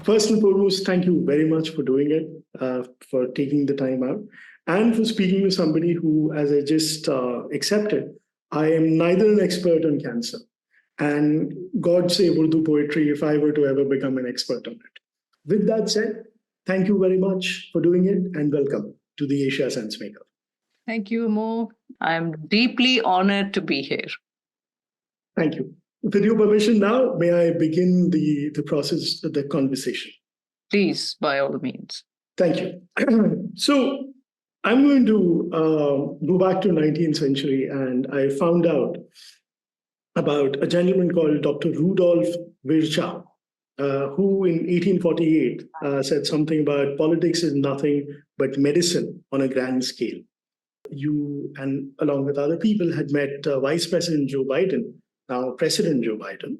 First and foremost, thank you very much for doing it, for taking the time out, and for speaking to somebody who, as I just accepted, I am neither an expert on cancer, and God save Urdu poetry if I were to ever become an expert on it. With that said, thank you very much for doing it, and welcome to the Asia Sensemaker. Thank you, Amogh. I'm deeply honored to be here. Thank you. With your permission now, may I begin the process of the conversation? Please, by all means. Thank you. So I'm going to go back to 19th century, and I found out about a gentleman called Dr. Rudolf Virchow, who in 1848 said something about politics is nothing but medicine on a grand scale. You, and along with other people, had met Vice President Joe Biden, now President Joe Biden,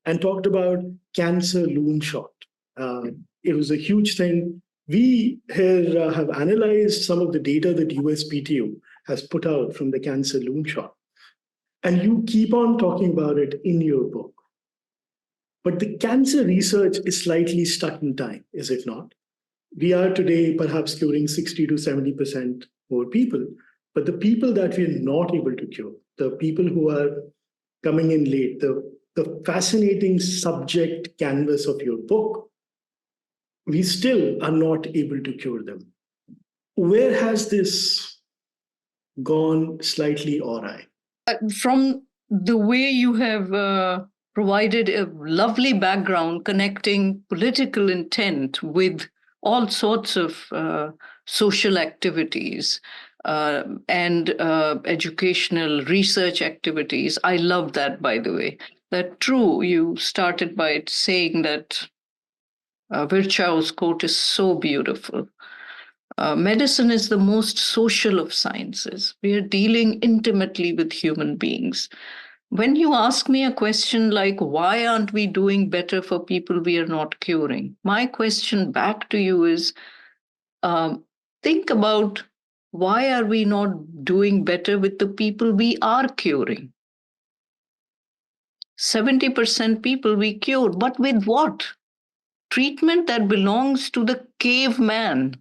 and talked about cancer loonshot. It was a huge thing. We here have analyzed some of the data that USPTO has put out from the cancer loonshot. And you keep on talking about it in your book. But the cancer research is slightly stuck in time, is it not? We are today perhaps curing 60 to 70% more people. But the people that we are not able to cure, the people who are coming in late, the fascinating subject canvas of your book, we still are not able to cure them. Where has this gone slightly awry? From the way you have provided a lovely background connecting political intent with all sorts of social activities and educational research activities. I love that, by the way. That true, you started by saying that Virchow's quote is so beautiful. Medicine is the most social of sciences. We are dealing intimately with human beings. When you ask me a question like, why aren't we doing better for people we are not curing? My question back to you is, think about why are we not doing better with the people we are curing? 70% people we cure, but with what? Treatment that belongs to the caveman.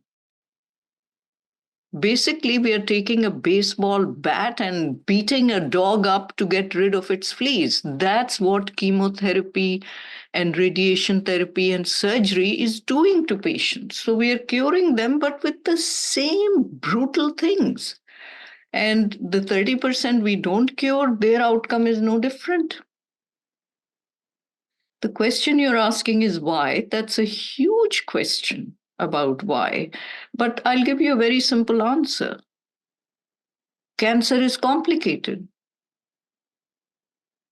Basically, we are taking a baseball bat and beating a dog up to get rid of its fleas. That's what chemotherapy and radiation therapy and surgery is doing to patients. So we are curing them, but with the same brutal things. And the 30% we don't cure, their outcome is no different. The question you're asking is why. That's a huge question about why. But I'll give you a very simple answer. Cancer is complicated.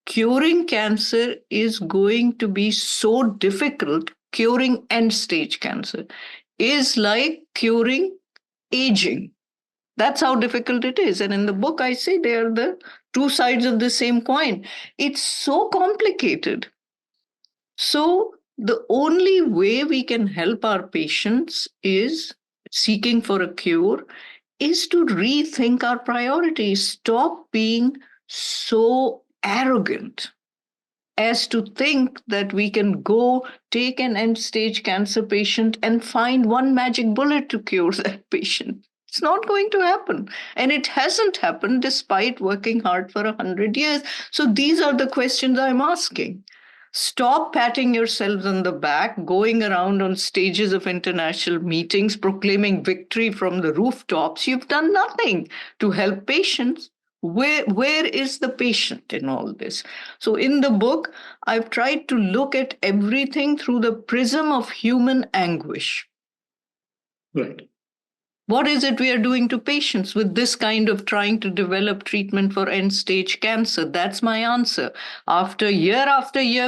Curing cancer is going to be so difficult. Curing end-stage cancer is like curing aging. That's how difficult it is. And in the book, I say they are the two sides of the same coin. It's so complicated. So the only way we can help our patients is seeking for a cure, is to rethink our priorities. Stop being so arrogant as to think that we can go take an end-stage cancer patient and find one magic bullet to cure that patient. It's not going to happen. And it hasn't happened despite working hard for 100 years. So these are the questions I'm asking. Stop patting yourselves on the back, going around on stages of international meetings, proclaiming victory from the rooftops. You've done nothing to help patients. Where is the patient in all this? So in the book, I've tried to look at everything through the prism of human anguish. Right. What is it we are doing to patients with this kind of trying to develop treatment for end-stage cancer? That's my answer. After year,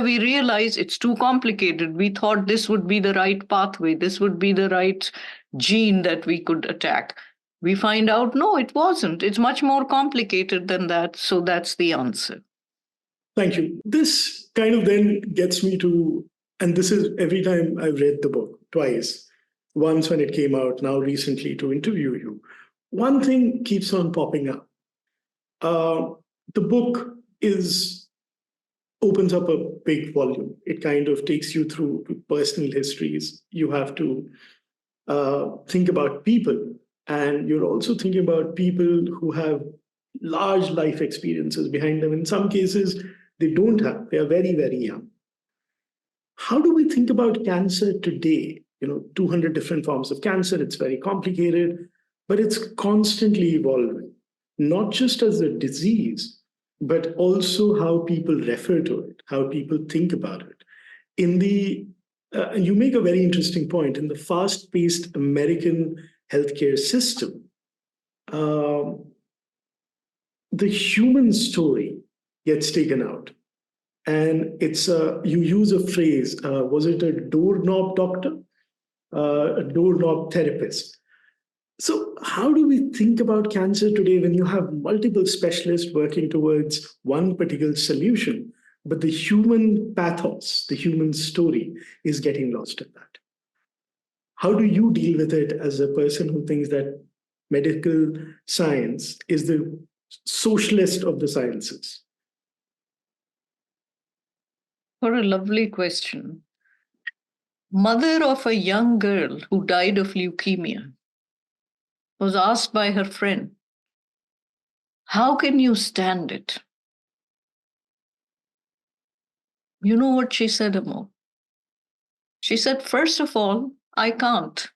we realize it's too complicated. We thought this would be the right pathway. This would be the right gene that we could attack. We find out, no, it wasn't. It's much more complicated than that. So that's the answer. Thank you. This kind of then gets me to, and this is every time I've read the book, twice. Once when it came out, now recently to interview you. One thing keeps on popping up. The book is opens up a big volume. It kind of takes you through personal histories. You have to think about people, and you're also thinking about people who have large life experiences behind them. In some cases, they don't have, they are very, very young. How do we think about cancer today? 200 different forms of cancer, it's very complicated, but it's constantly evolving, not just as a disease, but also how people refer to it, how people think about it. You make a very interesting point. In the fast-paced American healthcare system, the human story gets taken out. And you use a phrase, was it a doorknob doctor? A doorknob therapist. So how do we think about cancer today when you have multiple specialists working towards one particular solution, but the human pathos, the human story is getting lost in that? How do you deal with it as a person who thinks that medical science is the socialist of the sciences? What a lovely question. Mother of a young girl who died of leukemia was asked by her friend, "How can you stand it?" You know what she said, Amogh? She said, "First of all, I can't.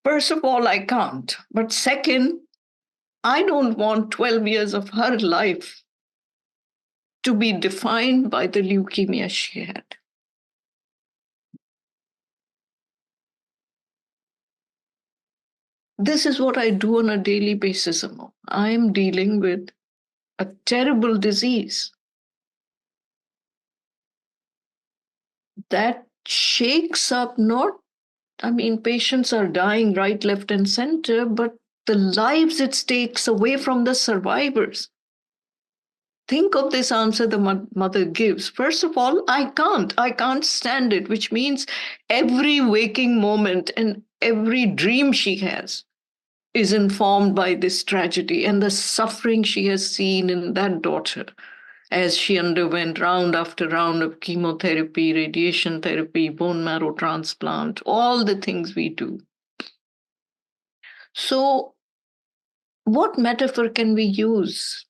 First of all, I can't. But second, I don't want 12 years of her life to be defined by the leukemia she had." This is what I do on a daily basis, Amogh. I'm dealing with a terrible disease that shakes up patients are dying right, left, and center, but the lives it takes away from the survivors. Think of this answer the mother gives. First of all, I can't stand it, which means every waking moment and every dream she has is informed by this tragedy and the suffering she has seen in that daughter as she underwent round after round of chemotherapy, radiation therapy, bone marrow transplant, all the things we do. So, what metaphor can we use?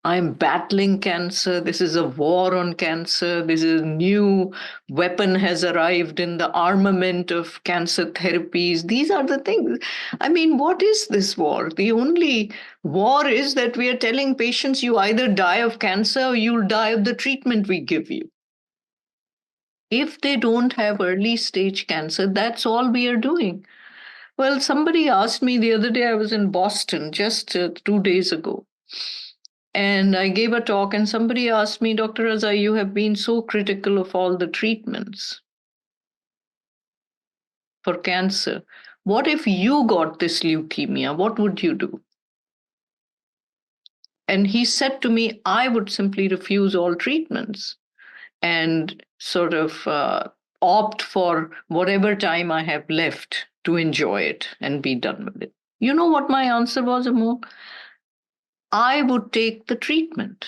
I'm battling cancer. This is a war on cancer. This is a new weapon has arrived in the armament of cancer therapies. These are the things. What is this war? The only war is that we are telling patients you either die of cancer or you'll die of the treatment we give you. If they don't have early stage cancer, that's all we are doing. Well, somebody asked me the other day, I was in Boston just 2 days ago. And I gave a talk, and somebody asked me, "Dr. Raza, you have been so critical of all the treatments for cancer. What if you got this leukemia? What would you do?" And he said to me, "I would simply refuse all treatments and sort of opt for whatever time I have left to enjoy it and be done with it." You know what my answer was, Amogh? I would take the treatment.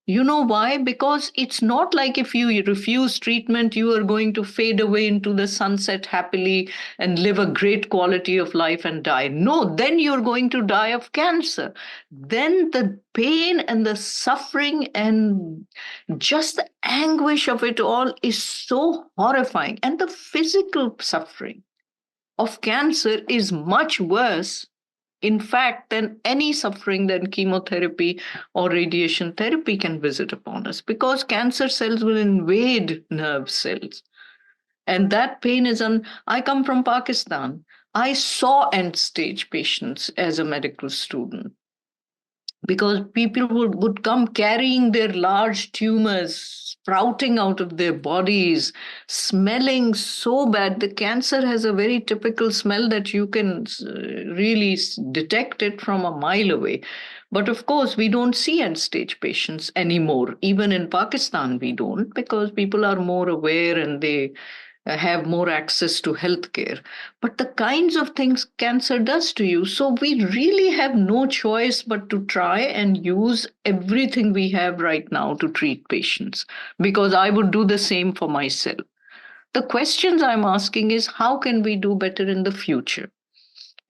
You know why? Because it's not like if you refuse treatment, you are going to fade away into the sunset happily and live a great quality of life and die. No, then you're going to die of cancer. Then the pain and the suffering and just the anguish of it all is so horrifying. And the physical suffering of cancer is much worse, in fact, than any suffering that chemotherapy or radiation therapy can visit upon us, because cancer cells will invade nerve cells. And that pain is I come from Pakistan. I saw end stage patients as a medical student, because people would come carrying their large tumors sprouting out of their bodies, smelling so bad. The cancer has a very typical smell that you can really detect it from a mile away. But of course, we don't see end stage patients anymore. Even in Pakistan, we don't, because people are more aware and they have more access to healthcare, but the kinds of things cancer does to you. So we really have no choice but to try and use everything we have right now to treat patients, because I would do the same for myself. The questions I'm asking is, how can we do better in the future?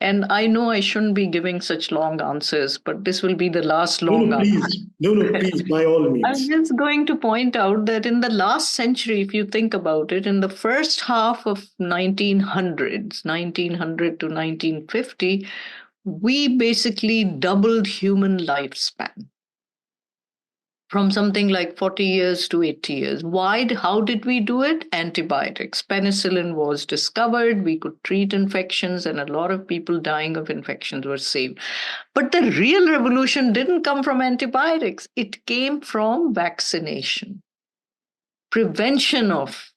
And I know I shouldn't be giving such long answers, but this will be the last No, long no, answer. please. No, no, please, by all I'm means. just going to point out that in the last century, if you think about it, in the first half of 1900s, 1900 to 1950, we basically doubled human lifespan from something like 40 years to 80 years. Why? How did we do it? Antibiotics. Penicillin was discovered. We could treat infections, and a lot of people dying of infections were saved. But the real revolution didn't come from antibiotics, it came from vaccination, prevention of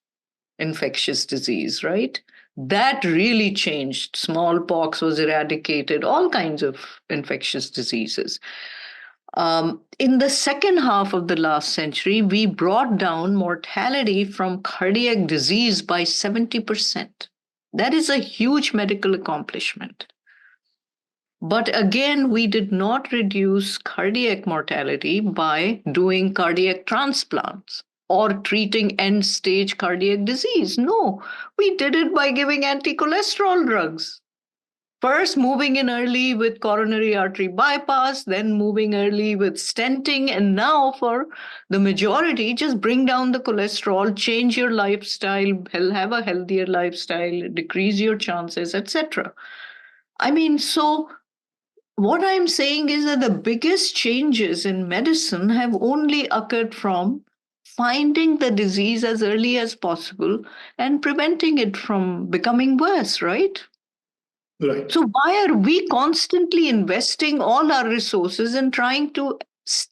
infectious disease, right? That really changed. Smallpox was eradicated, all kinds of infectious diseases. In the second half of the last century, we brought down mortality from cardiac disease by 70%. That is a huge medical accomplishment. But again, we did not reduce cardiac mortality by doing cardiac transplants or treating end stage cardiac disease. No, we did it by giving anti cholesterol drugs. First, moving in early with coronary artery bypass, then moving early with stenting, and now for the majority, just bring down the cholesterol, change your lifestyle, have a healthier lifestyle, decrease your chances, etc. I mean, so what I'm saying is that the biggest changes in medicine have only occurred from finding the disease as early as possible and preventing it from becoming worse, right? Right. So, why are we constantly investing all our resources in trying to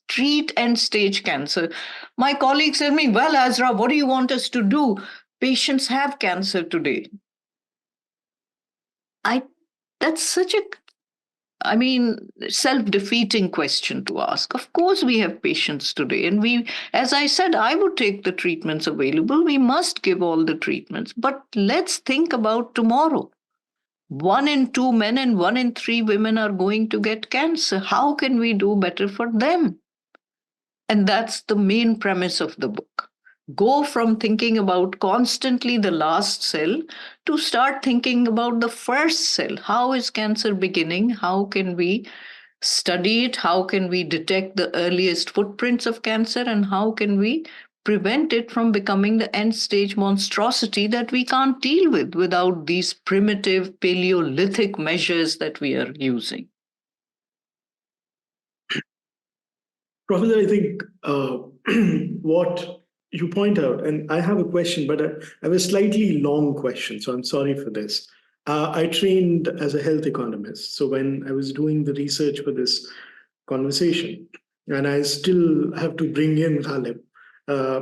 treat end stage cancer? My colleagues tell me, well, Azra, what do you want us to do? Patients have cancer today. I that's such a self-defeating question to ask. Of course, we have patients today, and as I said, I would take the treatments available. We must give all the treatments, but let's think about tomorrow. 1 in 2 men and 1 in 3 women are going to get cancer. How can we do better for them? And that's the main premise of the book. Go from thinking about constantly the last cell to start thinking about the first cell. How is cancer beginning? How can we study it? How can we detect the earliest footprints of cancer? And how can we prevent it from becoming the end stage monstrosity that we can't deal with without these primitive Paleolithic measures that we are using? Professor, I think what you point out, and I have a question, but I have a slightly long question, so I'm sorry for this. I trained as a health economist. So when I was doing the research for this conversation, and I still have to bring in Ghalib,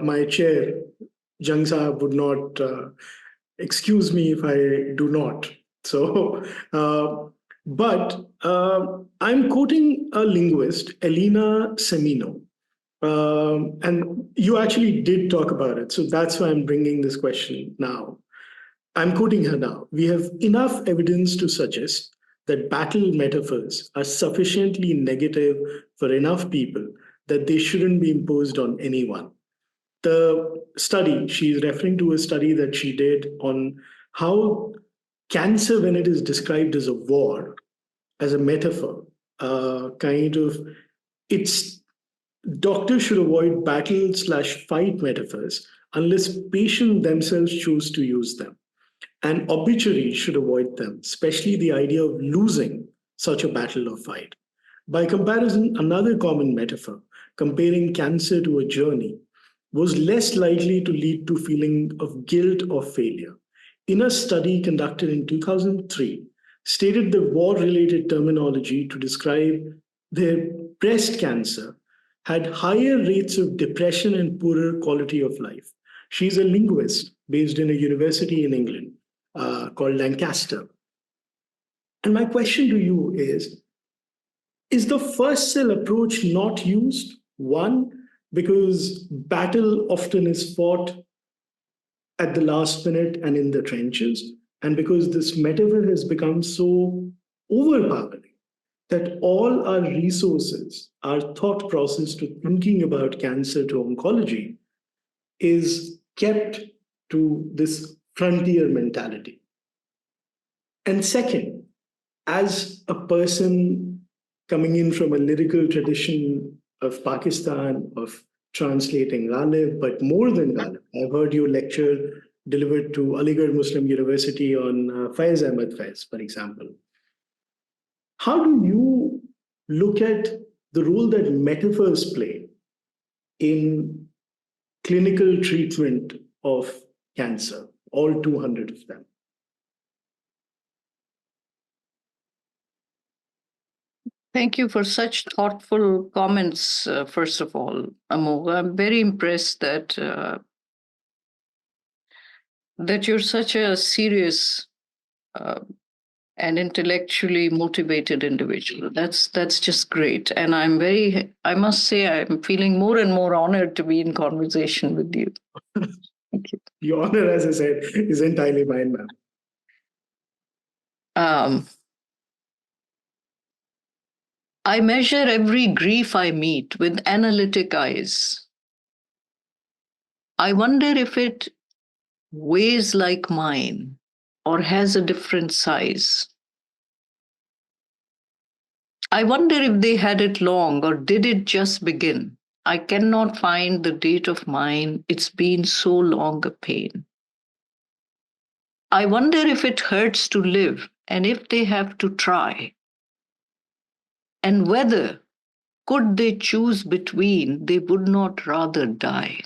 my chair, Jung Sahab, would not excuse me if I do not. So, I'm quoting a linguist, Elena Semino, and you actually did talk about it. So that's why I'm bringing this question now. I'm quoting her now. We have enough evidence to suggest that battle metaphors are sufficiently negative for enough people that they shouldn't be imposed on anyone. The study, she's referring to a study that she did on how cancer, when it is described as a war, as a metaphor, kind of, it's doctors should avoid battle slash fight metaphors unless patients themselves choose to use them. And obituaries should avoid them, especially the idea of losing such a battle or fight. By comparison, another common metaphor, comparing cancer to a journey, was less likely to lead to feeling of guilt or failure. In a study conducted in 2003, stated the war-related terminology to describe their breast cancer had higher rates of depression and poorer quality of life. She's a linguist based in a university in England called Lancaster. And my question to you is the first cell approach not used? One, because battle often is fought at the last minute and in the trenches. And because this metaphor has become so overpowering that all our resources, our thought process to thinking about cancer to oncology is kept to this frontier mentality. And second, as a person coming in from a lyrical tradition of Pakistan, of translating Ghalib, but more than Ghalib, I've heard your lecture delivered to Aligarh Muslim University on Faiz Ahmed Faiz, for example. How do you look at the role that metaphors play in clinical treatment of cancer, all 200 of them? Thank you for such thoughtful comments, first of all, Amogh. I'm very impressed that you're such a serious and intellectually motivated individual. That's just great. And I must say, I'm feeling more and more honored to be in conversation with you. Thank you. The honor, as I said, is entirely mine, ma'am. I measure every grief I meet with analytic eyes. I wonder if it weighs like mine or has a different size. I wonder if they had it long or did it just begin. I cannot find the date of mine. It's been so long a pain. I wonder if it hurts to live and if they have to try. And whether, could they choose between, they would not rather die.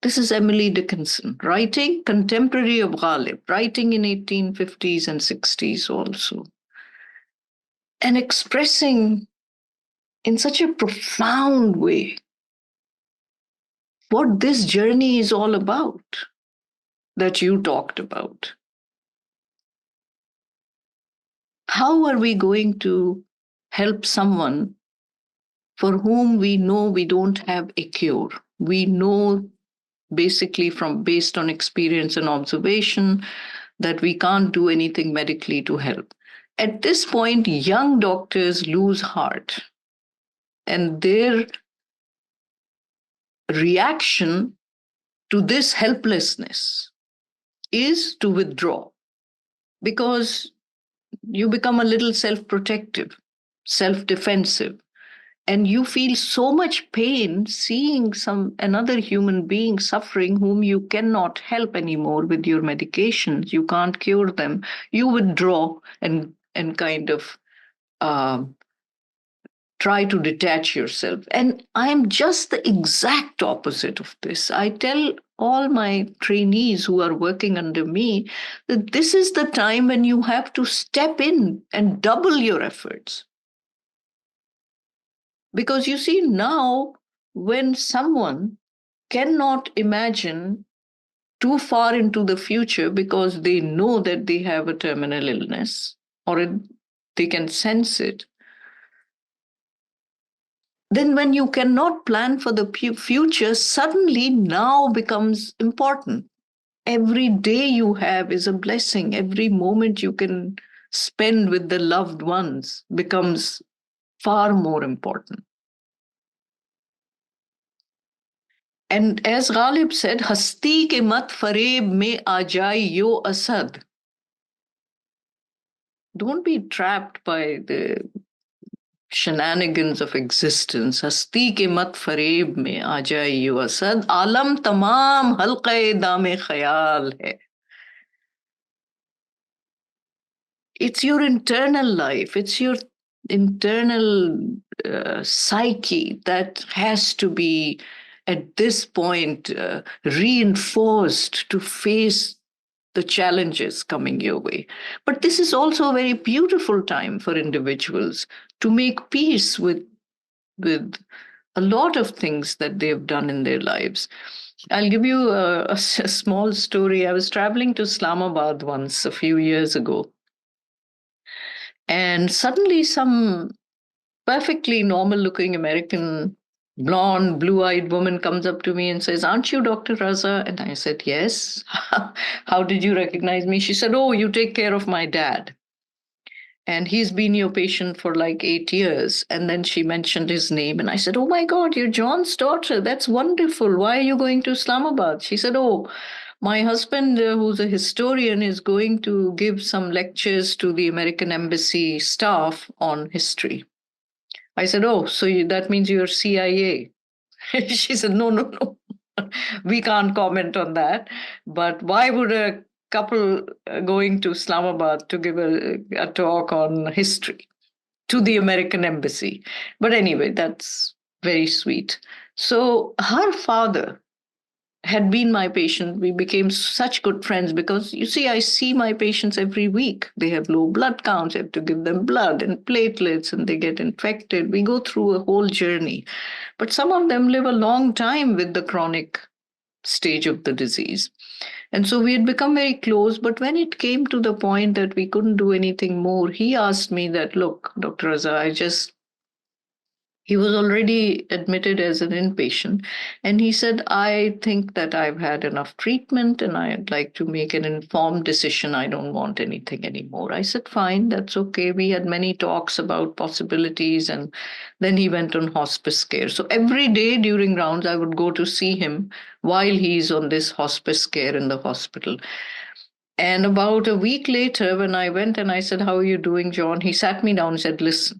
This is Emily Dickinson, writing contemporary of Ghalib, writing in 1850s and 60s also, and expressing in such a profound way what this journey is all about that you talked about. How are we going to help someone for whom we know we don't have a cure? We know basically based on experience and observation that we can't do anything medically to help. At this point, young doctors lose heart, and their reaction to this helplessness is to withdraw, because you become a little self-protective, self-defensive, and you feel so much pain seeing another human being suffering whom you cannot help anymore with your medications. You can't cure them. You withdraw and kind of try to detach yourself. And I'm just the exact opposite of this. I tell all my trainees who are working under me that this is the time when you have to step in and double your efforts. Because you see, now, when someone cannot imagine too far into the future because they know that they have a terminal illness or they can sense it, then when you cannot plan for the future, suddenly now becomes important. Every day you have is a blessing. Every moment you can spend with the loved ones becomes far more important. And as Ghalib said, Hasti ke mat fareb mein aa jaye yo asad. Don't be trapped by the shenanigans of existence. Hasti ke mat fareb mein aa jaye yo asad. Alam tamam halqa dame khayal hai. It's your internal life. It's your internal psyche that has to be at this point reinforced to face the challenges coming your way. But this is also a very beautiful time for individuals to make peace with a lot of things that they've done in their lives. I'll give you a small story. I was traveling to Islamabad once a few years ago, and suddenly some perfectly normal looking American blonde, blue-eyed woman comes up to me and says, "Aren't you Dr. Raza?" And I said, "Yes." "How did you recognize me?" She said, "Oh, you take care of my dad. And he's been your patient for like 8 years." And then she mentioned his name. And I said, "Oh my God, you're John's daughter. That's wonderful. Why are you going to Islamabad?" She said, "Oh, my husband, who's a historian, is going to give some lectures to the American embassy staff on history." I said, "Oh, so that means you're CIA." She said, "No, no, no. We can't comment on that. But why would a couple going to Islamabad to give a talk on history to the American embassy?" But anyway, that's very sweet. So her father had been my patient. We became such good friends because, you see, I see my patients every week. They have low blood counts. I have to give them blood and platelets, and they get infected. We go through a whole journey. But some of them live a long time with the chronic stage of the disease. And so we had become very close. But when it came to the point that we couldn't do anything more, he asked me that, "Look, Dr. Raza, he was already admitted as an inpatient. And he said, I think that I've had enough treatment and I'd like to make an informed decision. I don't want anything anymore." I said, "Fine, that's okay." We had many talks about possibilities. And then he went on hospice care. So every day during rounds, I would go to see him while he's on this hospice care in the hospital. And about a week later, when I went and I said, "How are you doing, John?" He sat me down and said, "Listen,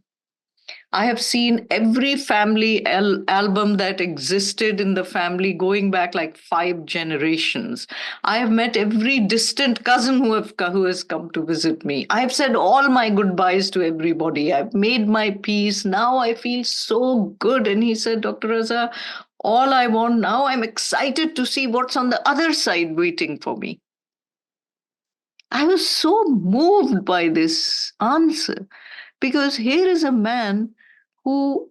I have seen every family album that existed in the family going back like 5 generations. I have met every distant cousin who has come to visit me. I have said all my goodbyes to everybody. I've made my peace. Now I feel so good." And he said, "Dr. Raza, all I want now, I'm excited to see what's on the other side waiting for me." I was so moved by this answer because here is a man who,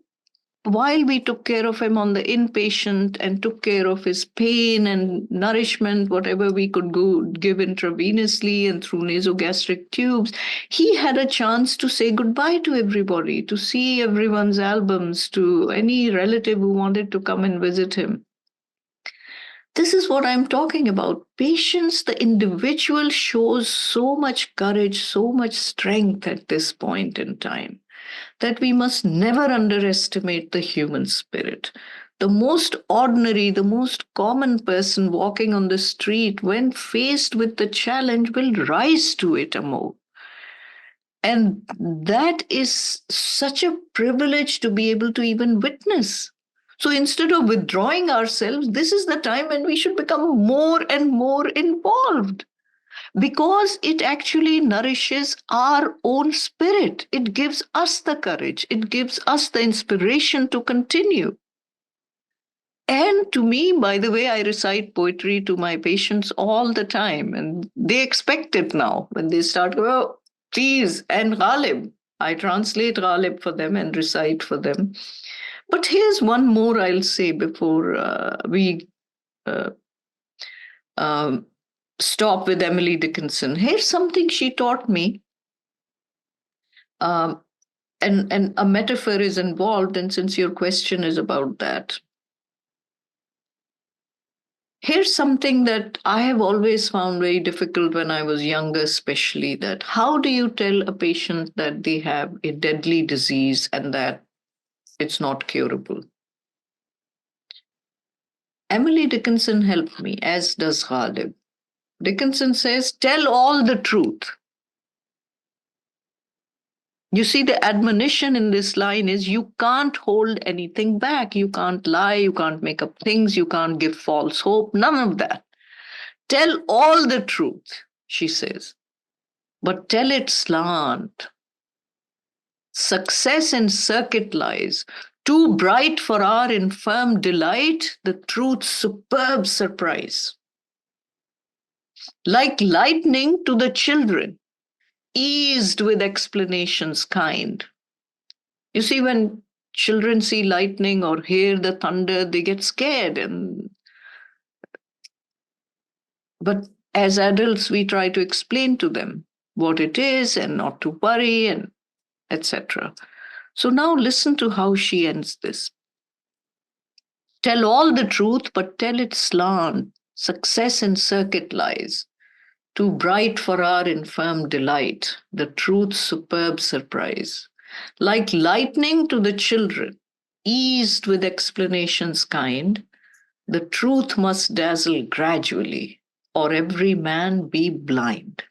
while we took care of him on the inpatient and took care of his pain and nourishment, whatever we could give intravenously and through nasogastric tubes, he had a chance to say goodbye to everybody, to see everyone's albums, to any relative who wanted to come and visit him. This is what I'm talking about. Patience, the individual shows so much courage, so much strength at this point in time that we must never underestimate the human spirit. The most ordinary, the most common person walking on the street, when faced with the challenge, will rise to it, Amogh. And that is such a privilege to be able to even witness. So instead of withdrawing ourselves, this is the time when we should become more and more involved because it actually nourishes our own spirit. It gives us the courage, it gives us the inspiration to continue. And to me, by the way, I recite poetry to my patients all the time, and they expect it now when they start, "Oh, please," and Ghalib. I translate Ghalib for them and recite for them. But here's one more I'll say before we uh, um, stop with Emily Dickinson. Here's something she taught me, um, and a metaphor is involved. And since your question is about that, here's something that I have always found very difficult when I was younger, especially that how do you tell a patient that they have a deadly disease and that it's not curable? Emily Dickinson helped me, as does Ghalib. Dickinson says, tell all the truth. You see, the admonition in this line is you can't hold anything back. You can't lie. You can't make up things. You can't give false hope. None of that. Tell all the truth, she says, but tell it slant. Success in circuit lies, too bright for our infirm delight, the truth's superb surprise. Like lightning to the children, eased with explanations kind. You see, when children see lightning or hear the thunder, they get scared. But as adults, we try to explain to them what it is and not to worry and etc. So now listen to how she ends this. Tell all the truth, but tell it slant. Success in circuit lies. Too bright for our infirm delight, the truth's superb surprise. Like lightning to the children, eased with explanations kind, the truth must dazzle gradually, or every man be blind.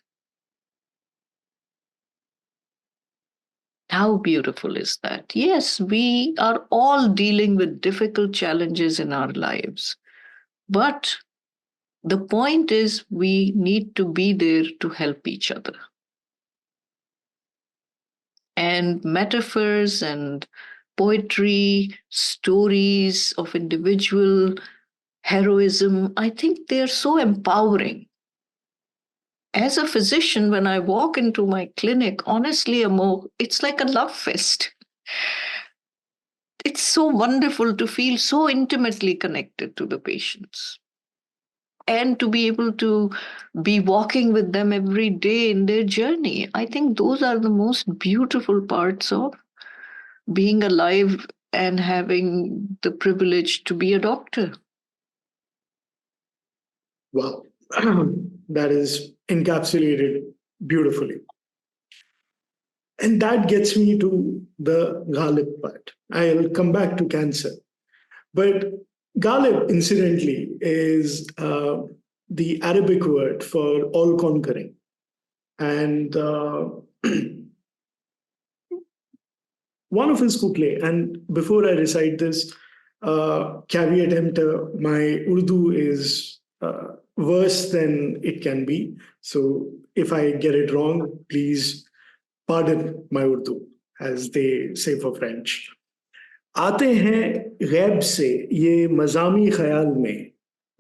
How beautiful is that? Yes, we are all dealing with difficult challenges in our lives. But the point is, we need to be there to help each other. And metaphors and poetry, stories of individual heroism, I think they're so empowering. As a physician, when I walk into my clinic, honestly, Amogh, it's like a love fest. It's so wonderful to feel so intimately connected to the patients and to be able to be walking with them every day in their journey. I think those are the most beautiful parts of being alive and having the privilege to be a doctor. Wow, that is encapsulated beautifully. And that gets me to the Ghalib part. I'll come back to cancer. But Ghalib, incidentally, is the Arabic word for all conquering. And one of his couplets, and before I recite this, caveat emptor, my Urdu is worse than it can be. So if I get it wrong, please pardon my Urdu, as they say for French. आते हैं गैब से ये मज़ामी ख्याल में,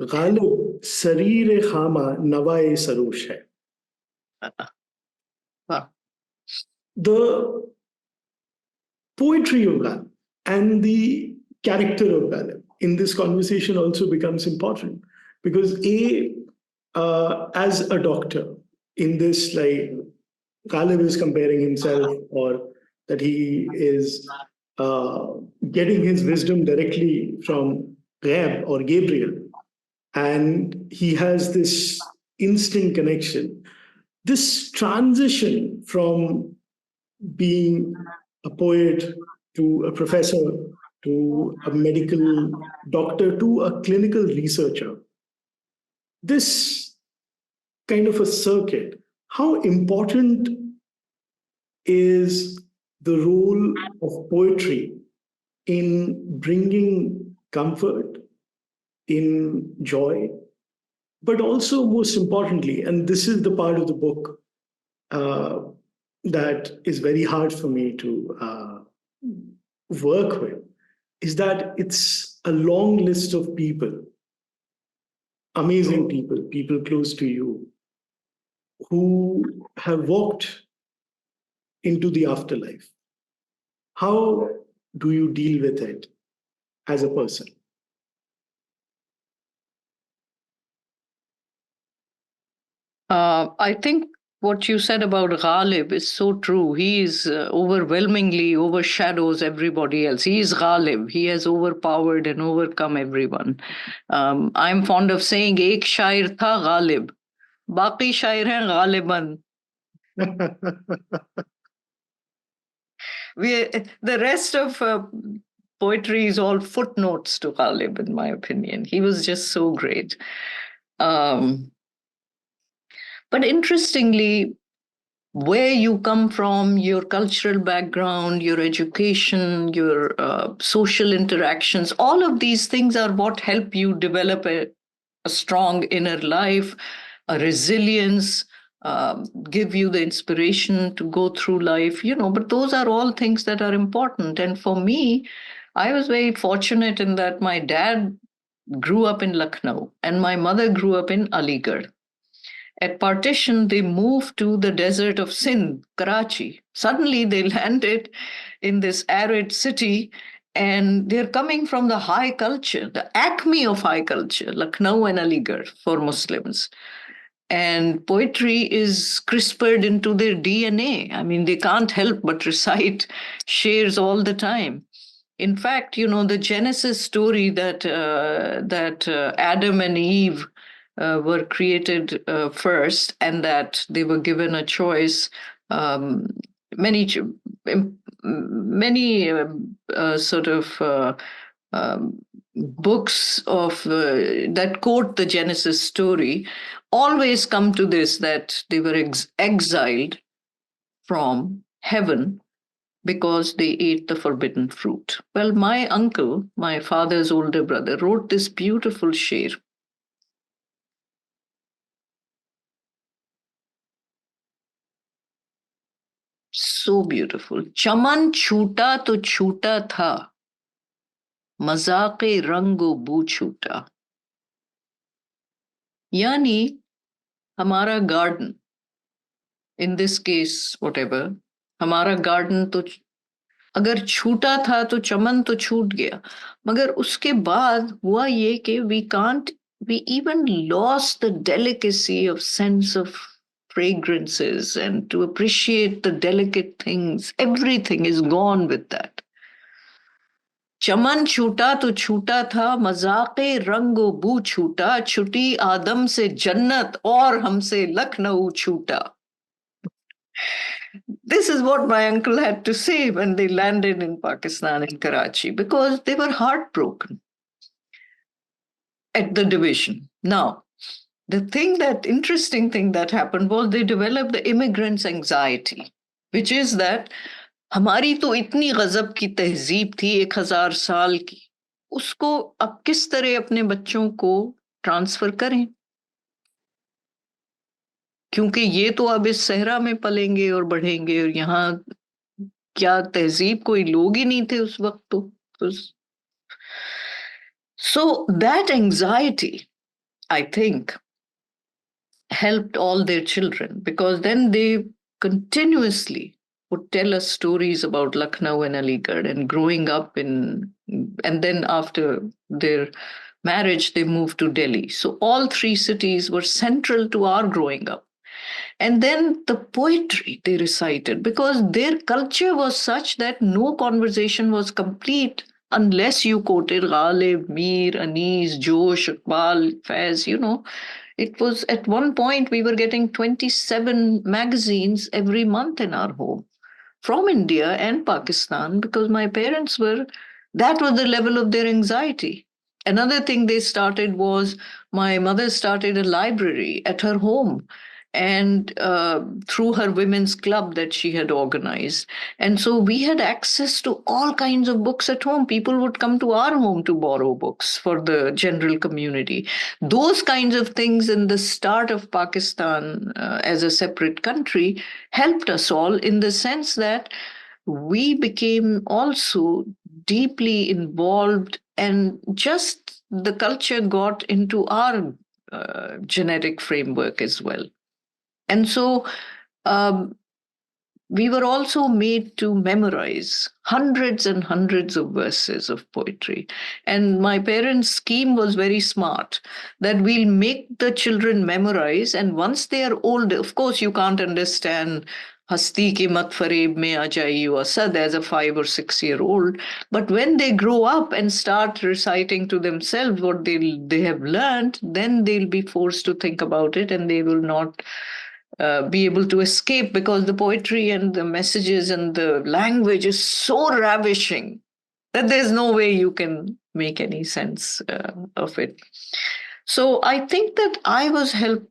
गालिब सरीर खामा नवाए सरोश है. The poetry of Ghalib and the character of Ghalib in this conversation also becomes important, because as a doctor in this, like, Ghalib is comparing himself, or that he is getting his wisdom directly from Ghaib or Gabriel, and he has this instant connection. This transition from being a poet to a professor to a medical doctor to a clinical researcher, this kind of a circuit, how important is the role of poetry in bringing comfort, in joy, but also most importantly, and this is the part of the book that is very hard for me to work with, is that it's a long list of people, amazing people, people close to you, who have walked into the afterlife. How do you deal with it as a person? I think what you said about Ghalib is so true. He is overwhelmingly overshadows everybody else. He is Ghalib. He has overpowered and overcome everyone. I'm fond of saying, "Ek shair tha Ghalib, baki shair hain Ghaliban." The rest of poetry is all footnotes to Ghalib, in my opinion. He was just so great. But interestingly, where you come from, your cultural background, your education, your social interactions, all of these things are what help you develop a strong inner life, a resilience, give you the inspiration to go through life, but those are all things that are important. And for me, I was very fortunate in that my dad grew up in Lucknow and my mother grew up in Aligarh. At partition, they moved to the desert of Sindh, Karachi. Suddenly, they landed in this arid city, and they're coming from the high culture, the acme of high culture, Lucknow and Aligarh for Muslims. And poetry is crispered into their DNA. I mean, they can't help but recite shares all the time. In fact, the Genesis story that Adam and Eve were created first, and that they were given a choice. Um, many many sort of books of that quote the Genesis story always come to this, that they were exiled from heaven because they ate the forbidden fruit. Well, my uncle, my father's older brother, wrote this beautiful sher. So beautiful. Chaman छूटा तो छूटा था, मजाक रंगो बू छूटा. यानी हमारा garden, in this case whatever, हमारा गार्डन तो अगर छूटा था तो चमन तो छूट गया, मगर उसके बाद हुआ ये कि we even lost the delicacy of sense of fragrances and to appreciate the delicate things. Everything is gone with that. चमन छूटा तो छूटा था, मजाके रंगो बू छूटा, छुटी आदम से जन्नत और हमसे लखनऊ छूटा. This is what my uncle had to say when they landed in Pakistan, in Karachi, because they were heartbroken at the division. Now, the interesting thing that happened was they developed the immigrants' anxiety, which is that हमारी तो इतनी गजब की तहजीब थी 1000 साल की, उसको अब किस तरह अपने बच्चों को ट्रांसफर करें, क्योंकि ये तो अब इस सहरा में पलेंगे और बढ़ेंगे, और यहाँ क्या तहजीब, कोई लोग ही नहीं थे उस वक्त तो. So that anxiety, I think, helped all their children, because then they continuously would tell us stories about Lucknow and Aligarh and growing up and then after their marriage, they moved to Delhi. So all three cities were central to our growing up. And then the poetry they recited, because their culture was such that no conversation was complete unless you quoted Ghalib, Mir, Anis, Josh, Iqbal, Faiz, It was at one point we were getting 27 magazines every month in our home from India and Pakistan, because my parents that was the level of their anxiety. Another thing they started was my mother started a library at her home, and through her women's club that she had organized. And so we had access to all kinds of books at home. People would come to our home to borrow books for the general community. Those kinds of things in the start of Pakistan as a separate country helped us all, in the sense that we became also deeply involved, and just the culture got into our genetic framework as well. And so we were also made to memorize hundreds and hundreds of verses of poetry. And my parents' scheme was very smart, that we'll make the children memorize, and once they are old, of course, you can't understand Hasti ki mat fareeb mein aa jaiye asad as a 5 or 6-year-old. But when they grow up and start reciting to themselves what they have learned, then they'll be forced to think about it, and they will not be able to escape, because the poetry and the messages and the language is so ravishing that there's no way you can make any sense of it. So I think that I was helped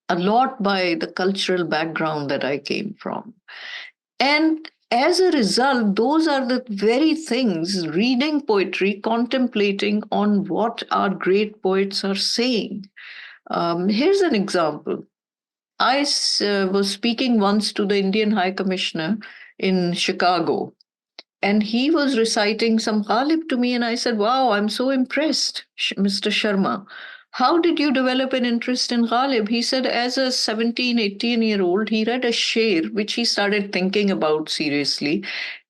a lot by the cultural background that I came from. And as a result, those are the very things, reading poetry, contemplating on what our great poets are saying. Here's an example. I was speaking once to the Indian High Commissioner in Chicago, and he was reciting some Ghalib to me, and I said, wow, I'm so impressed, Mr. Sharma. How did you develop an interest in Ghalib? He said, as a 17, 18-year-old, he read a sher, which he started thinking about seriously,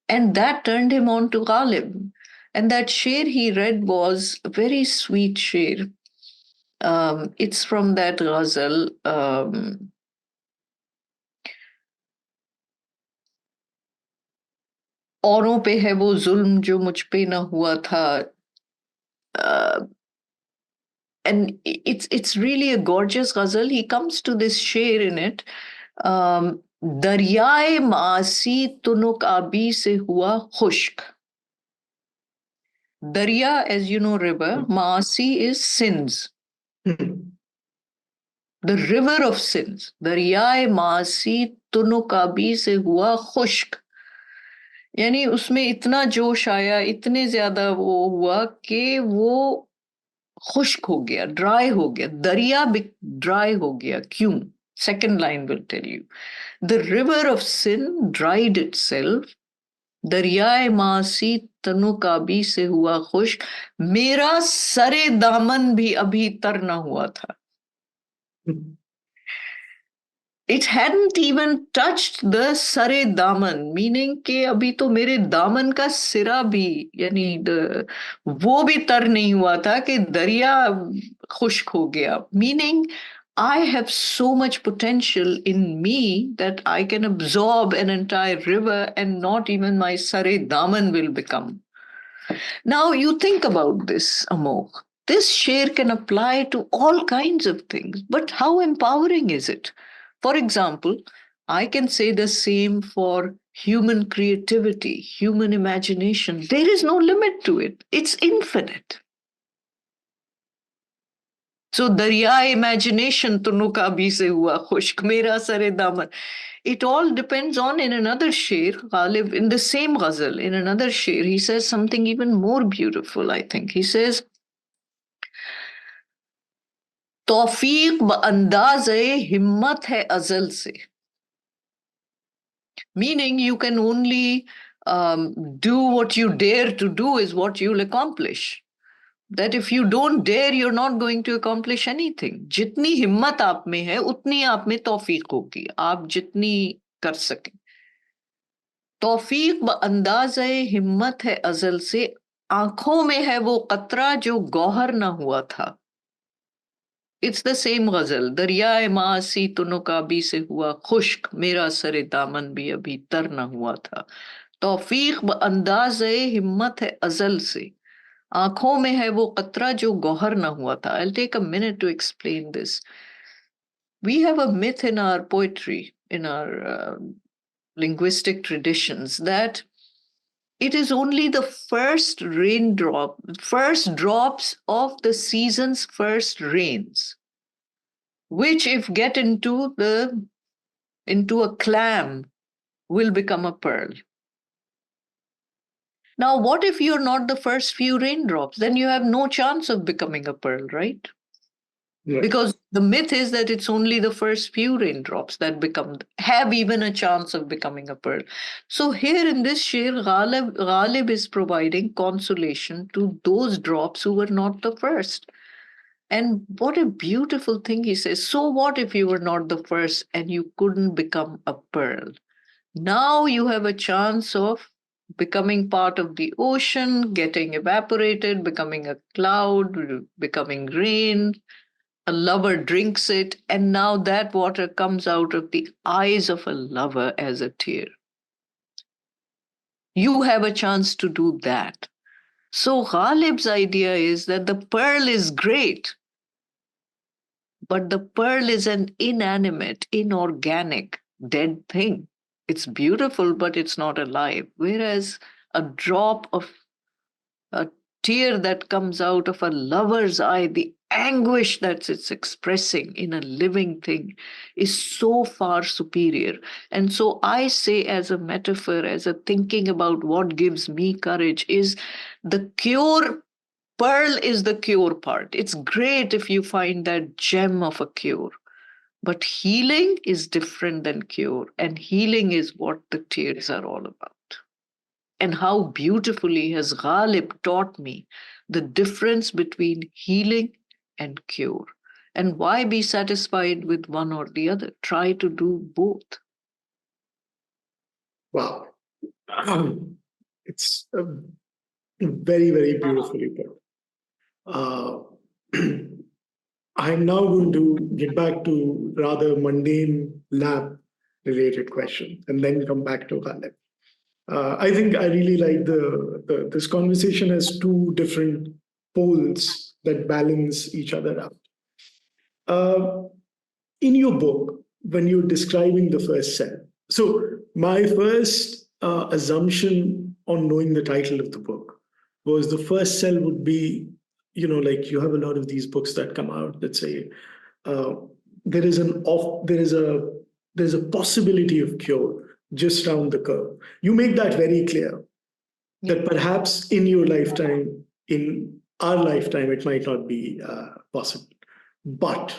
and that turned him on to Ghalib. And that sher he read was a very sweet sher. It's from that ghazal. औरों पे है वो जुल्म जो मुझ पे ना हुआ था. And it's really a gorgeous ghazal. He comes to this sher in it. दरियाए मासी तुनुक आबी से हुआ खुश्क. Darya, as you know, river. Maasi is sins. The river of sins. दरियाए मासी तुनुक आबी से हुआ खुश्क. यानी उसमें इतना जोश आया, इतने ज्यादा वो हुआ कि वो खुश्क हो गया, ड्राई हो गया. दरिया ड्राई हो गया. क्यों? Second line will tell you. The river of sin dried itself. दरियाए मासी तनुकाबी से हुआ खुश्क. मेरा सरे दामन भी अभी तर ना हुआ था. It hadn't even touched the सरे दामन, मीनिंग कि अभी तो मेरे दामन का सिरा भी, यानी वो भी तर नहीं हुआ था कि दरिया खुश्क हो गया. Meaning I have so much potential in me that I can absorb an entire river and not even my sare daman will become. Now you think about this, Amogh. This share can apply to all kinds of things, but how empowering is it? For example, I can say the same for human creativity, human imagination. There is no limit to it, it's infinite. So, darya imagination tunu ka bhi se hua khushk mera sare daman. It all depends on, in another sher, Ghalib, in the same ghazal, in another sher, he says something even more beautiful, I think. He says, तौफीक ब अंदाज़े हिम्मत है अजल से. Meaning you can only do what you dare to do is what you'll accomplish. That if you don't dare, you're not going to accomplish anything. जितनी हिम्मत आप में है, उतनी आप में तौफीक होगी. आप जितनी कर सकें. तौफीक ब अंदाज़े हिम्मत है अजल से. आंखों में है वो कतरा जो गौहर ना हुआ था. It's the same ghazal. दरियाए मासी तुनुकाबी से हुआ खुश्क. मेरा सरे दामन भी अभी तर ना हुआ था. तौफीक ब अंदाज़े हिम्मत है अजल से. आंखों में है वो कतरा जो गौहर ना हुआ था. I'll take a minute to explain this. We have a myth in our poetry, in our linguistic traditions, that it is only the first raindrop, first drops of the season's first rains, which if get into a clam will become a pearl. Now, what if you're not the first few raindrops? Then you have no chance of becoming a pearl, right? Right. Because the myth is that it's only the first few raindrops that have even a chance of becoming a pearl. So here in this shir, Ghalib is providing consolation to those drops who were not the first. And what a beautiful thing he says. So what if you were not the first and you couldn't become a pearl? Now you have a chance of becoming part of the ocean, getting evaporated, becoming a cloud, becoming rain. A lover drinks it, and now that water comes out of the eyes of a lover as a tear. You have a chance to do that. So Ghalib's idea is that the pearl is great, but the pearl is an inanimate, inorganic, dead thing. It's beautiful, but it's not alive. Whereas a drop of a tear that comes out of a lover's eye, the anguish that it's expressing in a living thing is so far superior. And so I say, as a metaphor, as a thinking about what gives me courage, is the cure. Pearl is the cure part. It's great if you find that gem of a cure. But healing is different than cure. And healing is what the tears are all about. And how beautifully has Ghalib taught me the difference between healing and cure. And why be satisfied with one or the other? Try to do both. Wow. It's very, very beautifully put. I'm now going to get back to rather mundane lab related questions and then come back to Ghalib. I think I really like this conversation has two different poles that balance each other out. Uh, in your book, when you're describing the first cell, so my first assumption on knowing the title of the book was the first cell would be, like you have a lot of these books that come out that say uh, there is an off, there's a possibility of cure just round the curve. You make that very clear that perhaps in your lifetime, in our lifetime, it might not be possible. But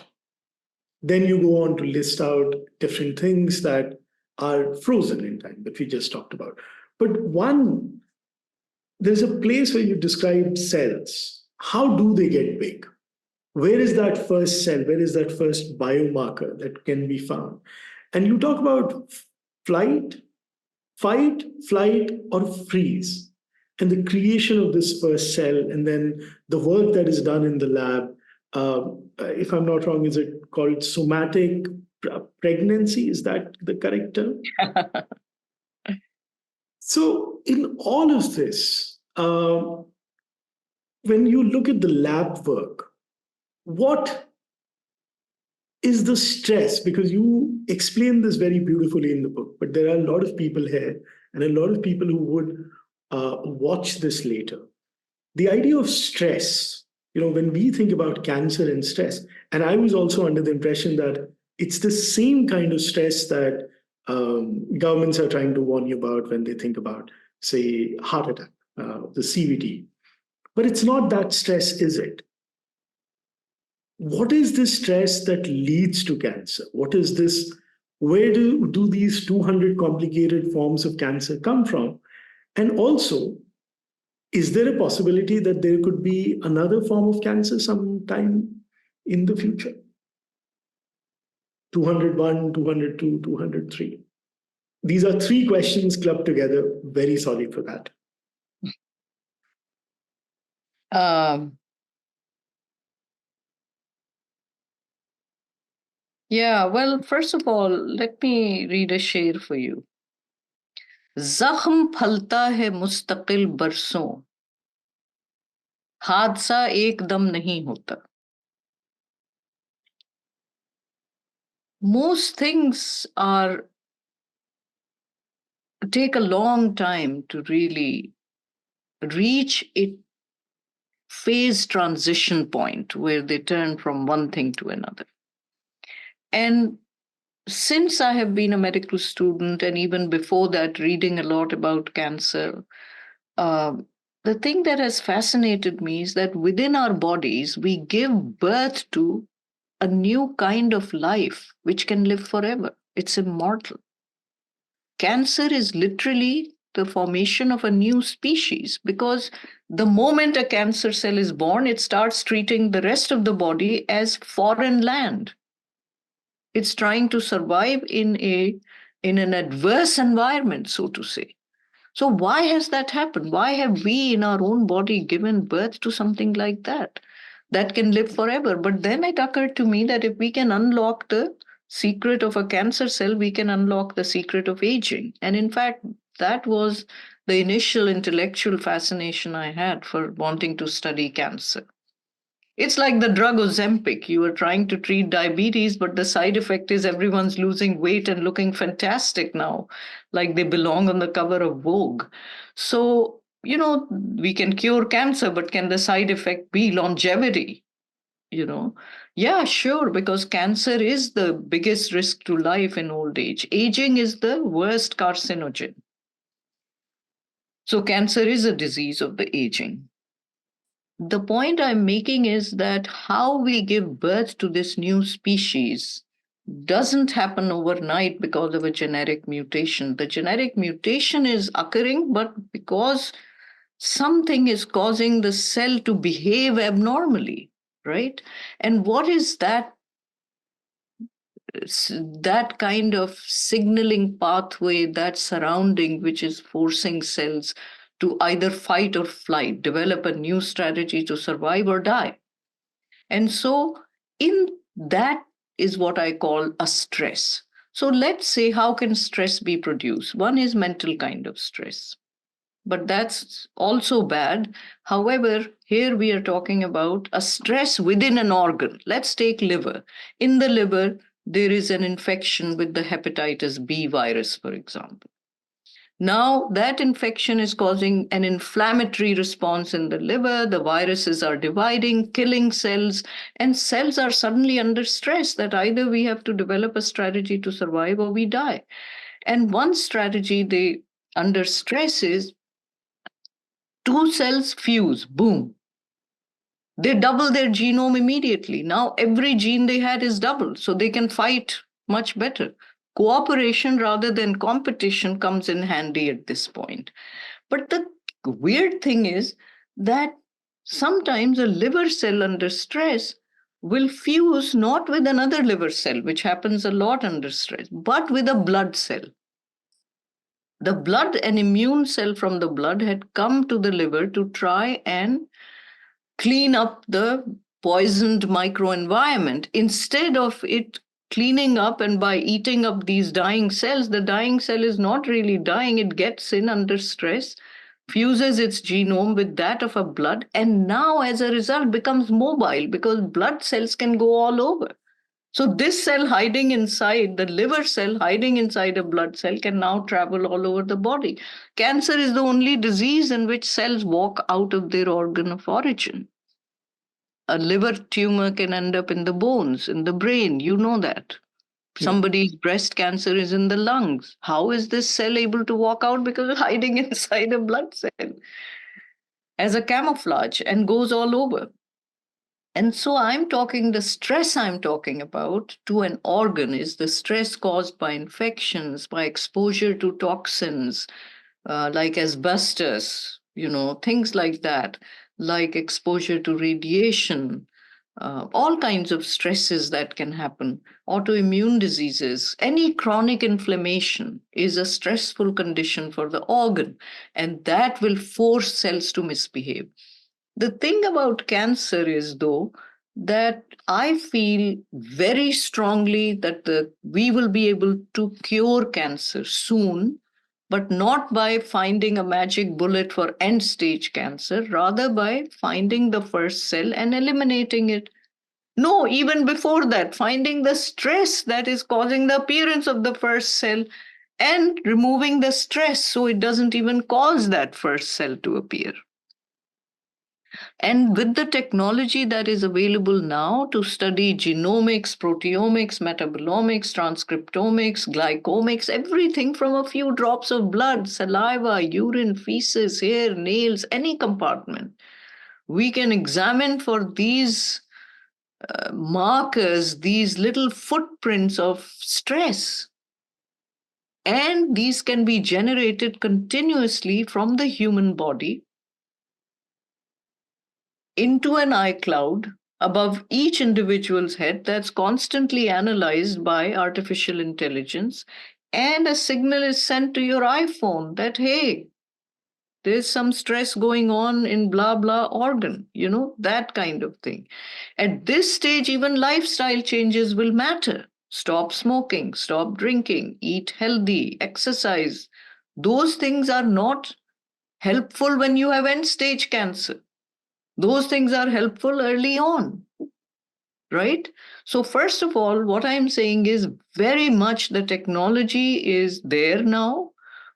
then you go on to list out different things that are frozen in time that we just talked about. But there's a place where you describe cells. How do they get big? Where is that first cell? Where is that first biomarker that can be found? And you talk about flight, fight, flight, or freeze, and the creation of this first cell, and then the work that is done in the lab. If I'm not wrong, is it called somatic pregnancy? Is that the correct term? So, in all of this, when you look at the lab work, what is the stress? Because you explain this very beautifully in the book, but there are a lot of people here and a lot of people who would watch this later. The idea of stress, when we think about cancer and stress, and I was also under the impression that it's the same kind of stress that governments are trying to warn you about when they think about, say, heart attack, the CVT. But it's not that stress, is it? What is this stress that leads to cancer? What is this? Where do these 200 complicated forms of cancer come from? And also, is there a possibility that there could be another form of cancer sometime in the future? 201, 202, 203. These are three questions clubbed together. Very sorry for that. Yeah, well, first of all, let me read a शेर for you. जख्म फलता है मुस्तकिल बरसों, हादसा एकदम नहीं होता. Most things take a long time to really reach a phase transition point where they turn from one thing to another. And since I have been a medical student, and even before that, reading a lot about cancer, the thing that has fascinated me is that within our bodies, we give birth to a new kind of life which can live forever. It's immortal. Cancer is literally the formation of a new species, because the moment a cancer cell is born, it starts treating the rest of the body as foreign land. It's trying to survive in an adverse environment, so to say. So why has that happened? Why have we in our own body given birth to something like that can live forever? But then it occurred to me that if we can unlock the secret of a cancer cell, we can unlock the secret of aging. And in fact, that was the initial intellectual fascination I had for wanting to study cancer. It's like the drug Ozempic. You are trying to treat diabetes, but the side effect is everyone's losing weight and looking fantastic now, like they belong on the cover of Vogue. So, we can cure cancer, but can the side effect be longevity? Yeah, sure, because cancer is the biggest risk to life in old age. Aging is the worst carcinogen. So cancer is a disease of the aging. The point I'm making is that how we give birth to this new species doesn't happen overnight because of a genetic mutation. The genetic mutation is occurring, but because something is causing the cell to behave abnormally, right? And what is that kind of signaling pathway, that surrounding which is forcing cells to either fight or flight, develop a new strategy to survive or die? And so in that is what I call a stress. So let's say, how can stress be produced? One is mental kind of stress, but that's also bad. However, here we are talking about a stress within an organ. Let's take liver. In the liver, there is an infection with the hepatitis B virus, for example. Now, that infection is causing an inflammatory response in the liver. The viruses are dividing, killing cells, and cells are suddenly under stress that either we have to develop a strategy to survive or we die. And one strategy they under stress is two cells fuse, boom. They double their genome immediately. Now every gene they had is doubled, so they can fight much better. Cooperation rather than competition comes in handy at this point. But the weird thing is that sometimes a liver cell under stress will fuse not with another liver cell, which happens a lot under stress, but with a blood cell. The blood, an immune cell from the blood, had come to the liver to try and clean up the poisoned microenvironment. Instead of it cleaning up and by eating up these dying cells, the dying cell is not really dying. It gets in under stress, fuses its genome with that of a blood, and now as a result becomes mobile because blood cells can go all over. So this cell hiding inside, the liver cell hiding inside a blood cell, can now travel all over the body. Cancer is the only disease in which cells walk out of their organ of origin. A liver tumor can end up in the bones, in the brain. You know that. Somebody's breast cancer is in the lungs. How is this cell able to walk out? Because it's hiding inside a blood cell as a camouflage and goes all over. And so the stress I'm talking about to an organ is the stress caused by infections, by exposure to toxins like asbestos, things like that, like exposure to radiation, all kinds of stresses that can happen, autoimmune diseases. Any chronic inflammation is a stressful condition for the organ, and that will force cells to misbehave. The thing about cancer is, though, that I feel very strongly that we will be able to cure cancer soon, but not by finding a magic bullet for end stage cancer, rather by finding the first cell and eliminating it. No, even before that, finding the stress that is causing the appearance of the first cell and removing the stress so it doesn't even cause that first cell to appear. And with the technology that is available now to study genomics, proteomics, metabolomics, transcriptomics, glycomics, everything from a few drops of blood, saliva, urine, feces, hair, nails, any compartment, we can examine for these markers, these little footprints of stress. And these can be generated continuously from the human body into an iCloud above each individual's head that's constantly analyzed by artificial intelligence. And a signal is sent to your iPhone that, hey, there's some stress going on in blah, blah organ, that kind of thing. At this stage, even lifestyle changes will matter. Stop smoking, stop drinking, eat healthy, exercise. Those things are not helpful when you have end-stage cancer. Those things are helpful early on, right? So first of all, what I'm saying is very much the technology is there now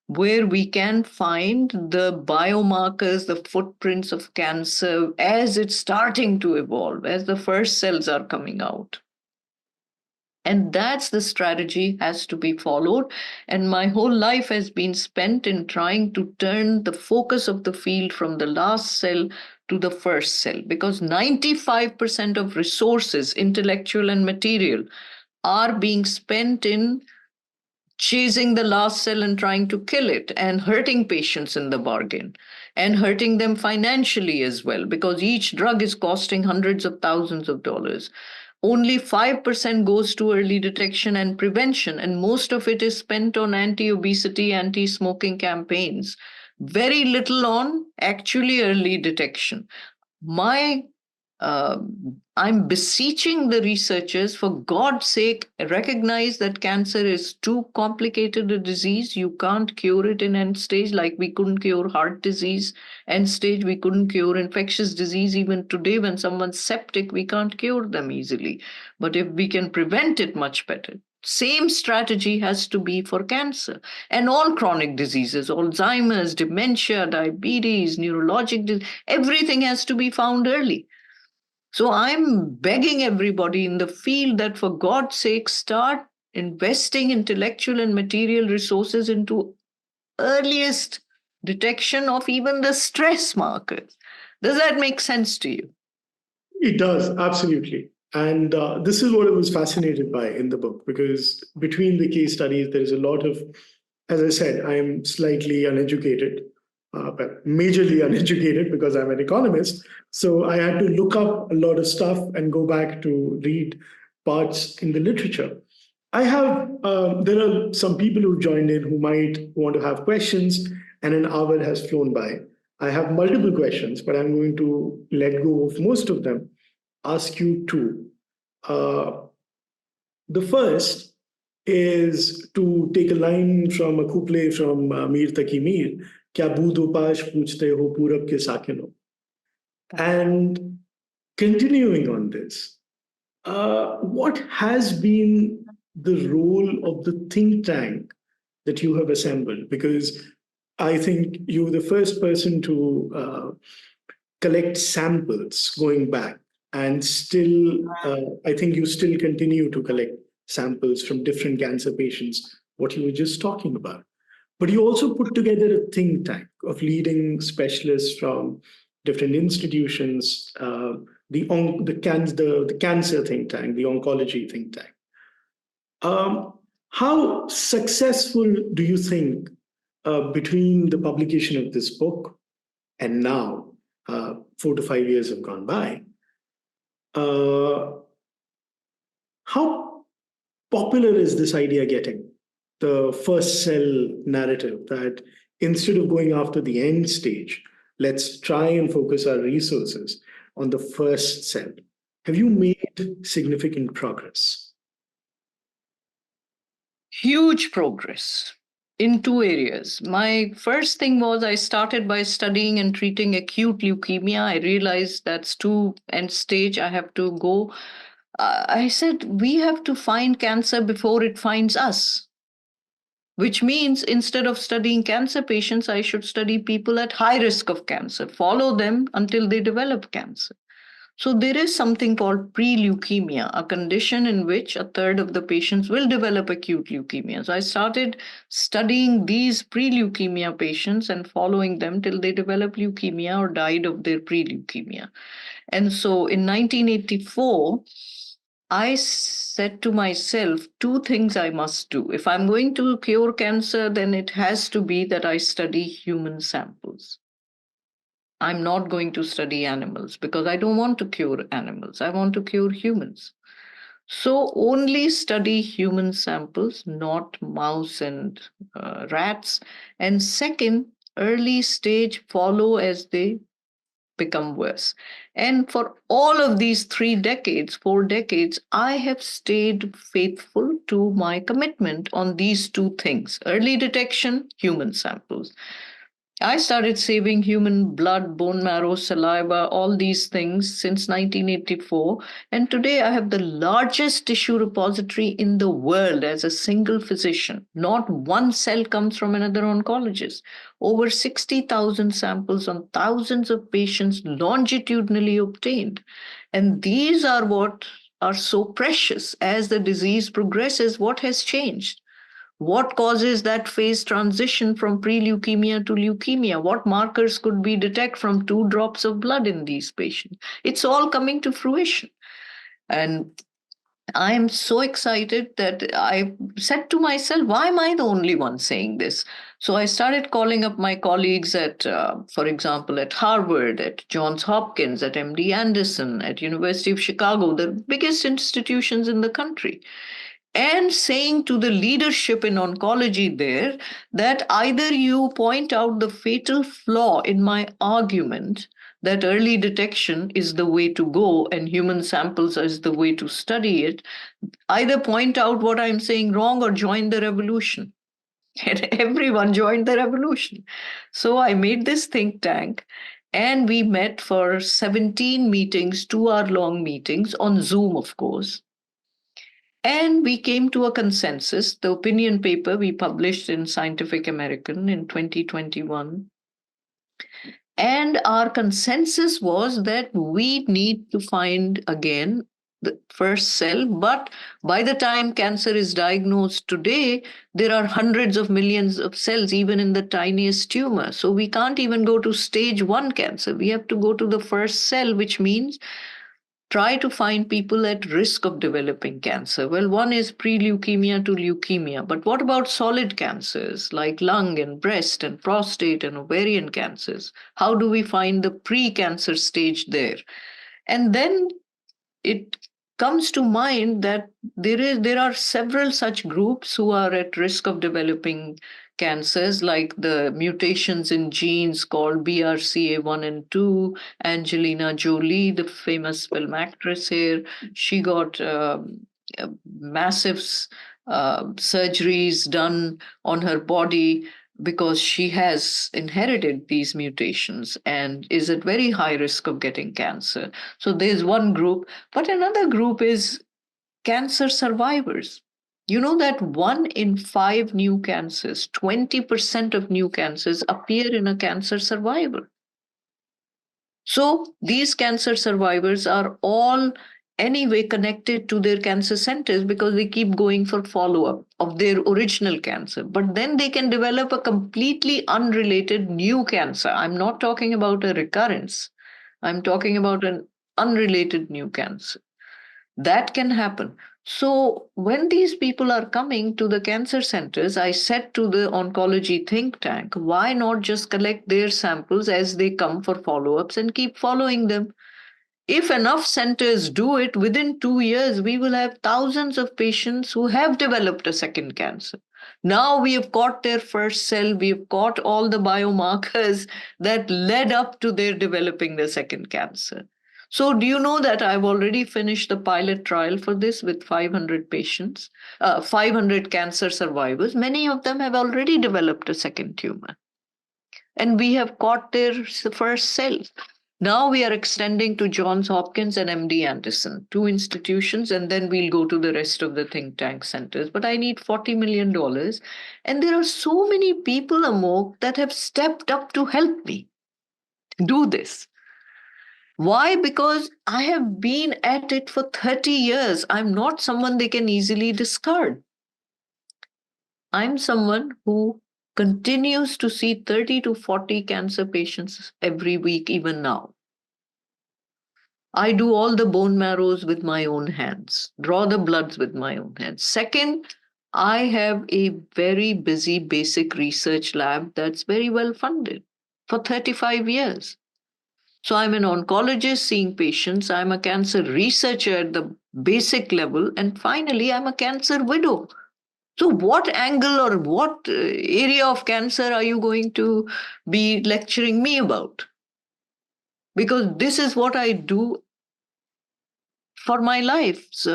where we can find the biomarkers, the footprints of cancer as it's starting to evolve, as the first cells are coming out. And that's the strategy has to be followed. And my whole life has been spent in trying to turn the focus of the field from the last cell to the first cell, because 95% of resources, intellectual and material, are being spent in chasing the last cell and trying to kill it and hurting patients in the bargain and hurting them financially as well, because each drug is costing hundreds of thousands of dollars. Only 5% goes to early detection and prevention, and most of it is spent on anti-obesity, anti-smoking campaigns. Very little on actually early detection. My I'm beseeching the researchers, for God's sake, recognize that cancer is too complicated a disease. You can't cure it in end stage, like we couldn't cure heart disease end stage. We couldn't cure infectious disease. Even today, when someone's septic, we can't cure them easily. But if we can prevent it, much better. Same strategy has to be for cancer and all chronic diseases, Alzheimer's, dementia, diabetes, neurologic, everything has to be found early. So I'm begging everybody in the field that, for God's sake, start investing intellectual and material resources into earliest detection of even the stress markers. Does that make sense to you? It does, absolutely. And this is what I was fascinated by in the book, because between the case studies, there's a lot of, as I said, I am slightly uneducated, but majorly uneducated because I'm an economist. So I had to look up a lot of stuff and go back to read parts in the literature. I have, there are some people who joined in who might want to have questions, and an hour has flown by. I have multiple questions, but I'm going to let go of most of them, ask you two. Uh, the first is to take a line from a couplet from Mir Taki Mir, Kya bood upash puchte ho purab ke sakino. And continuing on this, what has been the role of the think tank that you have assembled? Because I think you were the first person to collect samples going back, and still, I think you still continue to collect samples from different cancer patients, what you were just talking about. But you also put together a think tank of leading specialists from different institutions, the cancer think tank, the oncology think tank. How successful do you think, between the publication of this book and now, 4 to 5 years have gone by, how popular is this idea getting? The first cell narrative, that instead of going after the end stage, let's try and focus our resources on the first cell. Have you made significant progress? Huge progress in two areas. My first thing was, I started by studying and treating acute leukemia. I realized that's too end stage. I have to go. I said, we have to find cancer before it finds us, which means instead of studying cancer patients, I should study people at high risk of cancer, follow them until they develop cancer. So there is something called pre-leukemia, a condition in which a third of the patients will develop acute leukemia. So I started studying these pre-leukemia patients and following them till they develop leukemia or died of their pre-leukemia. And so in 1984, I said to myself, two things I must do. If I'm going to cure cancer, then it has to be that I study human samples. I'm not going to study animals because I don't want to cure animals. I want to cure humans. So only study human samples, not mouse and rats. And second, early stage, follow as they become worse. And for all of these 3 decades, 4 decades, I have stayed faithful to my commitment on these two things: early detection, human samples. I started saving human blood, bone marrow, saliva, all these things since 1984. And today I have the largest tissue repository in the world as a single physician. Not one cell comes from another oncologist. Over 60,000 samples on thousands of patients longitudinally obtained. And these are what are so precious. As the disease progresses, what has changed? What causes that phase transition from pre-leukemia to leukemia? What markers could we detect from 2 drops of blood in these patients? It's all coming to fruition. And I am so excited that I said to myself, why am I the only one saying this? So I started calling up my colleagues at, for example, at Harvard, at Johns Hopkins, at MD Anderson, at University of Chicago, the biggest institutions in the country, and saying to the leadership in oncology there that either you point out the fatal flaw in my argument that early detection is the way to go and human samples is the way to study it, either point out what I'm saying wrong or join the revolution. And everyone joined the revolution. So I made this think tank, and we met for 17 meetings, 2 hour long meetings on Zoom, of course. And we came to a consensus. The opinion paper we published in Scientific American in 2021. And our consensus was that we need to find again the first cell. But by the time cancer is diagnosed today, there are hundreds of millions of cells, even in the tiniest tumor. So we can't even go to stage 1 cancer. We have to go to the first cell, which means try to find people at risk of developing cancer. Well, one is pre-leukemia to leukemia, but what about solid cancers like lung and breast and prostate and ovarian cancers? How do we find the pre-cancer stage there? And then it comes to mind that there are several such groups who are at risk of developing cancers, like the mutations in genes called BRCA1 and 2. Angelina Jolie, the famous film actress here, she got massive surgeries done on her body because she has inherited these mutations and is at very high risk of getting cancer. So there's one group, but another group is cancer survivors. You know that 1 in 5 new cancers, 20% of new cancers appear in a cancer survivor. So these cancer survivors are all anyway connected to their cancer centers because they keep going for follow-up of their original cancer. But then they can develop a completely unrelated new cancer. I'm not talking about a recurrence. I'm talking about an unrelated new cancer. That can happen. So when these people are coming to the cancer centers, I said to the oncology think tank, why not just collect their samples as they come for follow-ups and keep following them? If enough centers do it, within 2 years, we will have thousands of patients who have developed a second cancer. Now we have caught their first cell, we have caught all the biomarkers that led up to their developing the second cancer. So do you know that I've already finished the pilot trial for this with 500 patients, 500 cancer survivors. Many of them have already developed a second tumor. And we have caught their first cell. Now we are extending to Johns Hopkins and MD Anderson, 2 institutions, and then we'll go to the rest of the think tank centers. But I need $40 million. And there are so many people, Amogh, that have stepped up to help me do this. Why? Because I have been at it for 30 years. I'm not someone they can easily discard. I'm someone who continues to see 30 to 40 cancer patients every week, even now. I do all the bone marrows with my own hands, draw the bloods with my own hands. Second, I have a very busy basic research lab that's very well funded for 35 years. So I'm an oncologist seeing patients, I'm a cancer researcher at the basic level, and finally, I'm a cancer widow. So what angle or what area of cancer are you going to be lecturing me about? Because this is what I do for my life's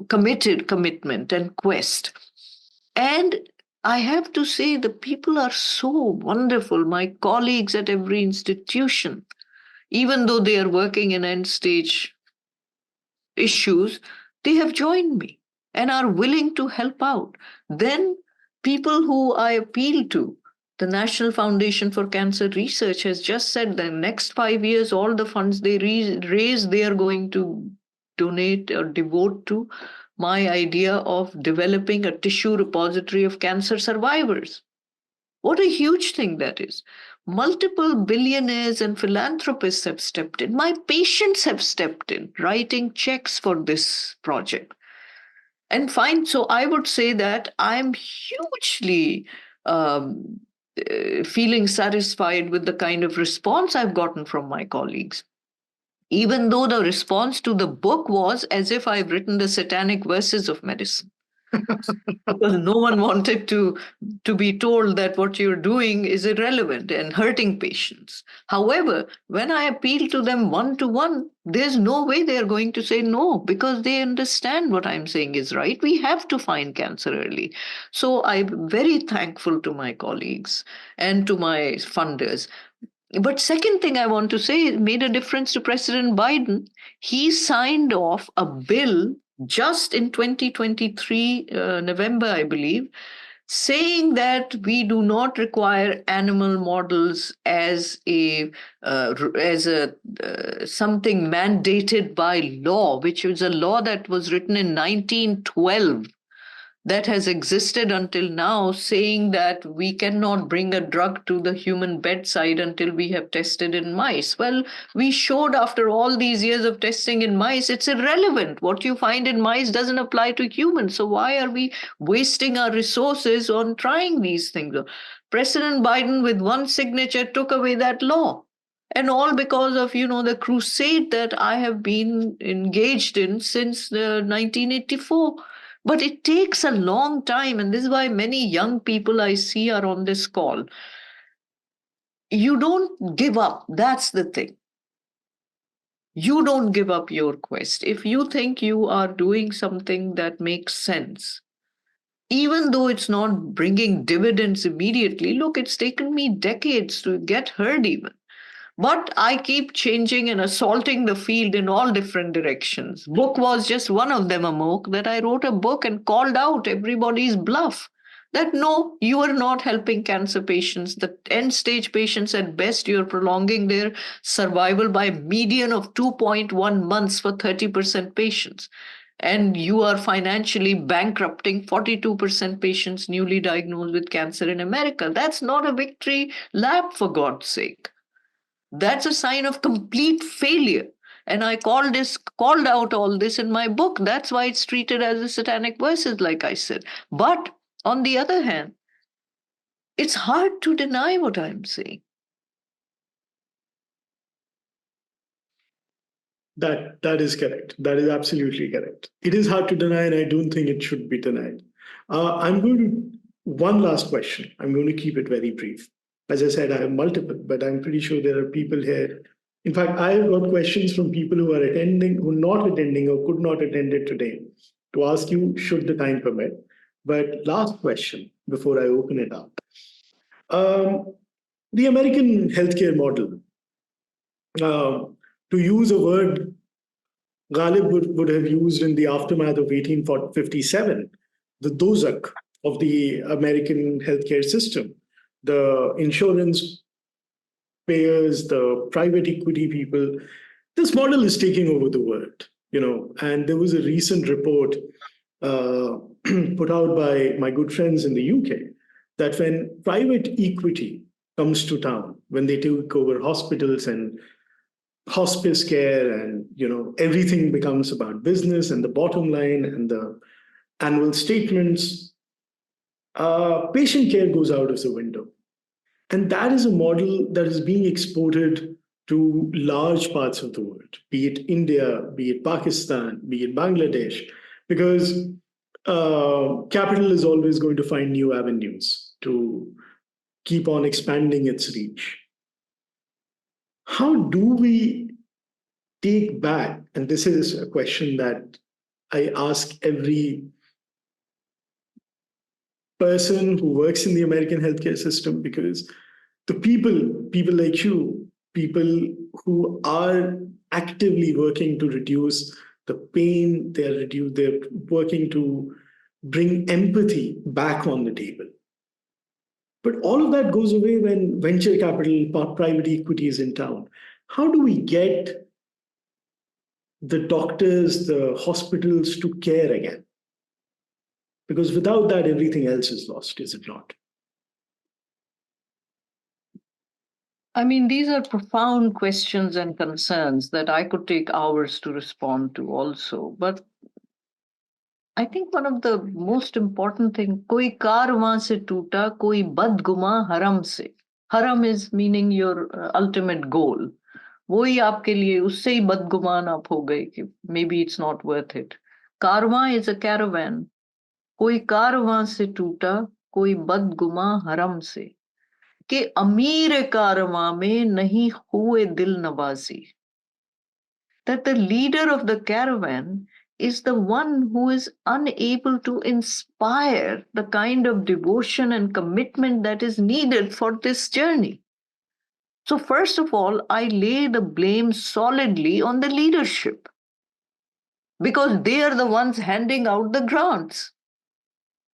commitment and quest. And I have to say, the people are so wonderful. My colleagues at every institution, even though they are working in end stage issues, they have joined me and are willing to help out. Then people who I appeal to, the National Foundation for Cancer Research has just said the next 5 years, all the funds they raise, they are going to donate or devote to my idea of developing a tissue repository of cancer survivors. What a huge thing that is. Multiple billionaires and philanthropists have stepped in. My patients have stepped in, writing checks for this project. And fine, so I would say that I'm hugely feeling satisfied with the kind of response I've gotten from my colleagues. Even though the response to the book was as if I've written the satanic verses of medicine. because no one wanted to be told that what you're doing is irrelevant and hurting patients. However, when I appeal to them one to one, there's no way they're going to say no, because they understand what I'm saying is right. We have to find cancer early. So I'm very thankful to my colleagues and to my funders. But second thing I want to say, it made a difference to President Biden. He signed off a bill just in 2023, November, I believe, saying that we do not require animal models as a something mandated by law, which was a law that was written in 1912, that has existed until now, saying that we cannot bring a drug to the human bedside until we have tested in mice. Well, we showed after all these years of testing in mice, it's irrelevant. What you find in mice doesn't apply to humans. So why are we wasting our resources on trying these things? President Biden, with one signature, took away that law. And all because of, the crusade that I have been engaged in since 1984. But it takes a long time, and this is why many young people I see are on this call. You don't give up. That's the thing. You don't give up your quest. If you think you are doing something that makes sense, even though it's not bringing dividends immediately, look, it's taken me decades to get heard even. But I keep changing and assaulting the field in all different directions. Book was just one of them, Amogh, that I wrote a book and called out everybody's bluff. That no, you are not helping cancer patients. The end stage patients, at best, you're prolonging their survival by a median of 2.1 months for 30% patients. And you are financially bankrupting 42% patients newly diagnosed with cancer in America. That's not a victory lap, for God's sake. That's a sign of complete failure. And I called out all this in my book. That's why it's treated as a satanic verses, like I said. But on the other hand, it's hard to deny what I'm saying. That is correct. That is absolutely correct. It is hard to deny, and I don't think it should be denied. I'm going to one last question. I'm going to keep it very brief. As I said, I have multiple, but I'm pretty sure there are people here. In fact, I've got questions from people who are attending, who are not attending or could not attend it today, to ask you should the time permit. But last question before I open it up. The American healthcare model, to use a word Ghalib would have used in the aftermath of 1857, the dozak of the American healthcare system. The insurance payers, the private equity people, this model is taking over the world, and there was a recent report put out by my good friends in the UK that when private equity comes to town, when they take over hospitals and hospice care, and everything becomes about business and the bottom line and the annual statements, patient care goes out of the window. And that is a model that is being exported to large parts of the world, be it India, be it Pakistan, be it Bangladesh, because capital is always going to find new avenues to keep on expanding its reach. How do we take back, and this is a question that I ask every person who works in the American healthcare system, because the people like you, people who are actively working to reduce the pain, they're working to bring empathy back on the table. But all of that goes away when venture capital, private equity is in town. How do we get the doctors, the hospitals to care again? Because without that, everything else is lost, is it not? I mean, these are profound questions and concerns that I could take hours to respond to also. But I think one of the most important thing, koi karwan se toota, koi badguma haram se. Haram is meaning your ultimate goal. वही आपके लिए उससे ही बदगुमान आप हो गए कि maybe it's not worth it. Karma is a caravan. कोई कारवां से टूटा, कोई बदगुमा हरम से, कि अमीर कारवां में नहीं हुए दिल नवाजी. That the leader of the caravan is the one who is unable to inspire the kind of devotion and commitment that is needed for this journey. So, first of all, I lay the blame solidly on the leadership because they are the ones handing out the grants.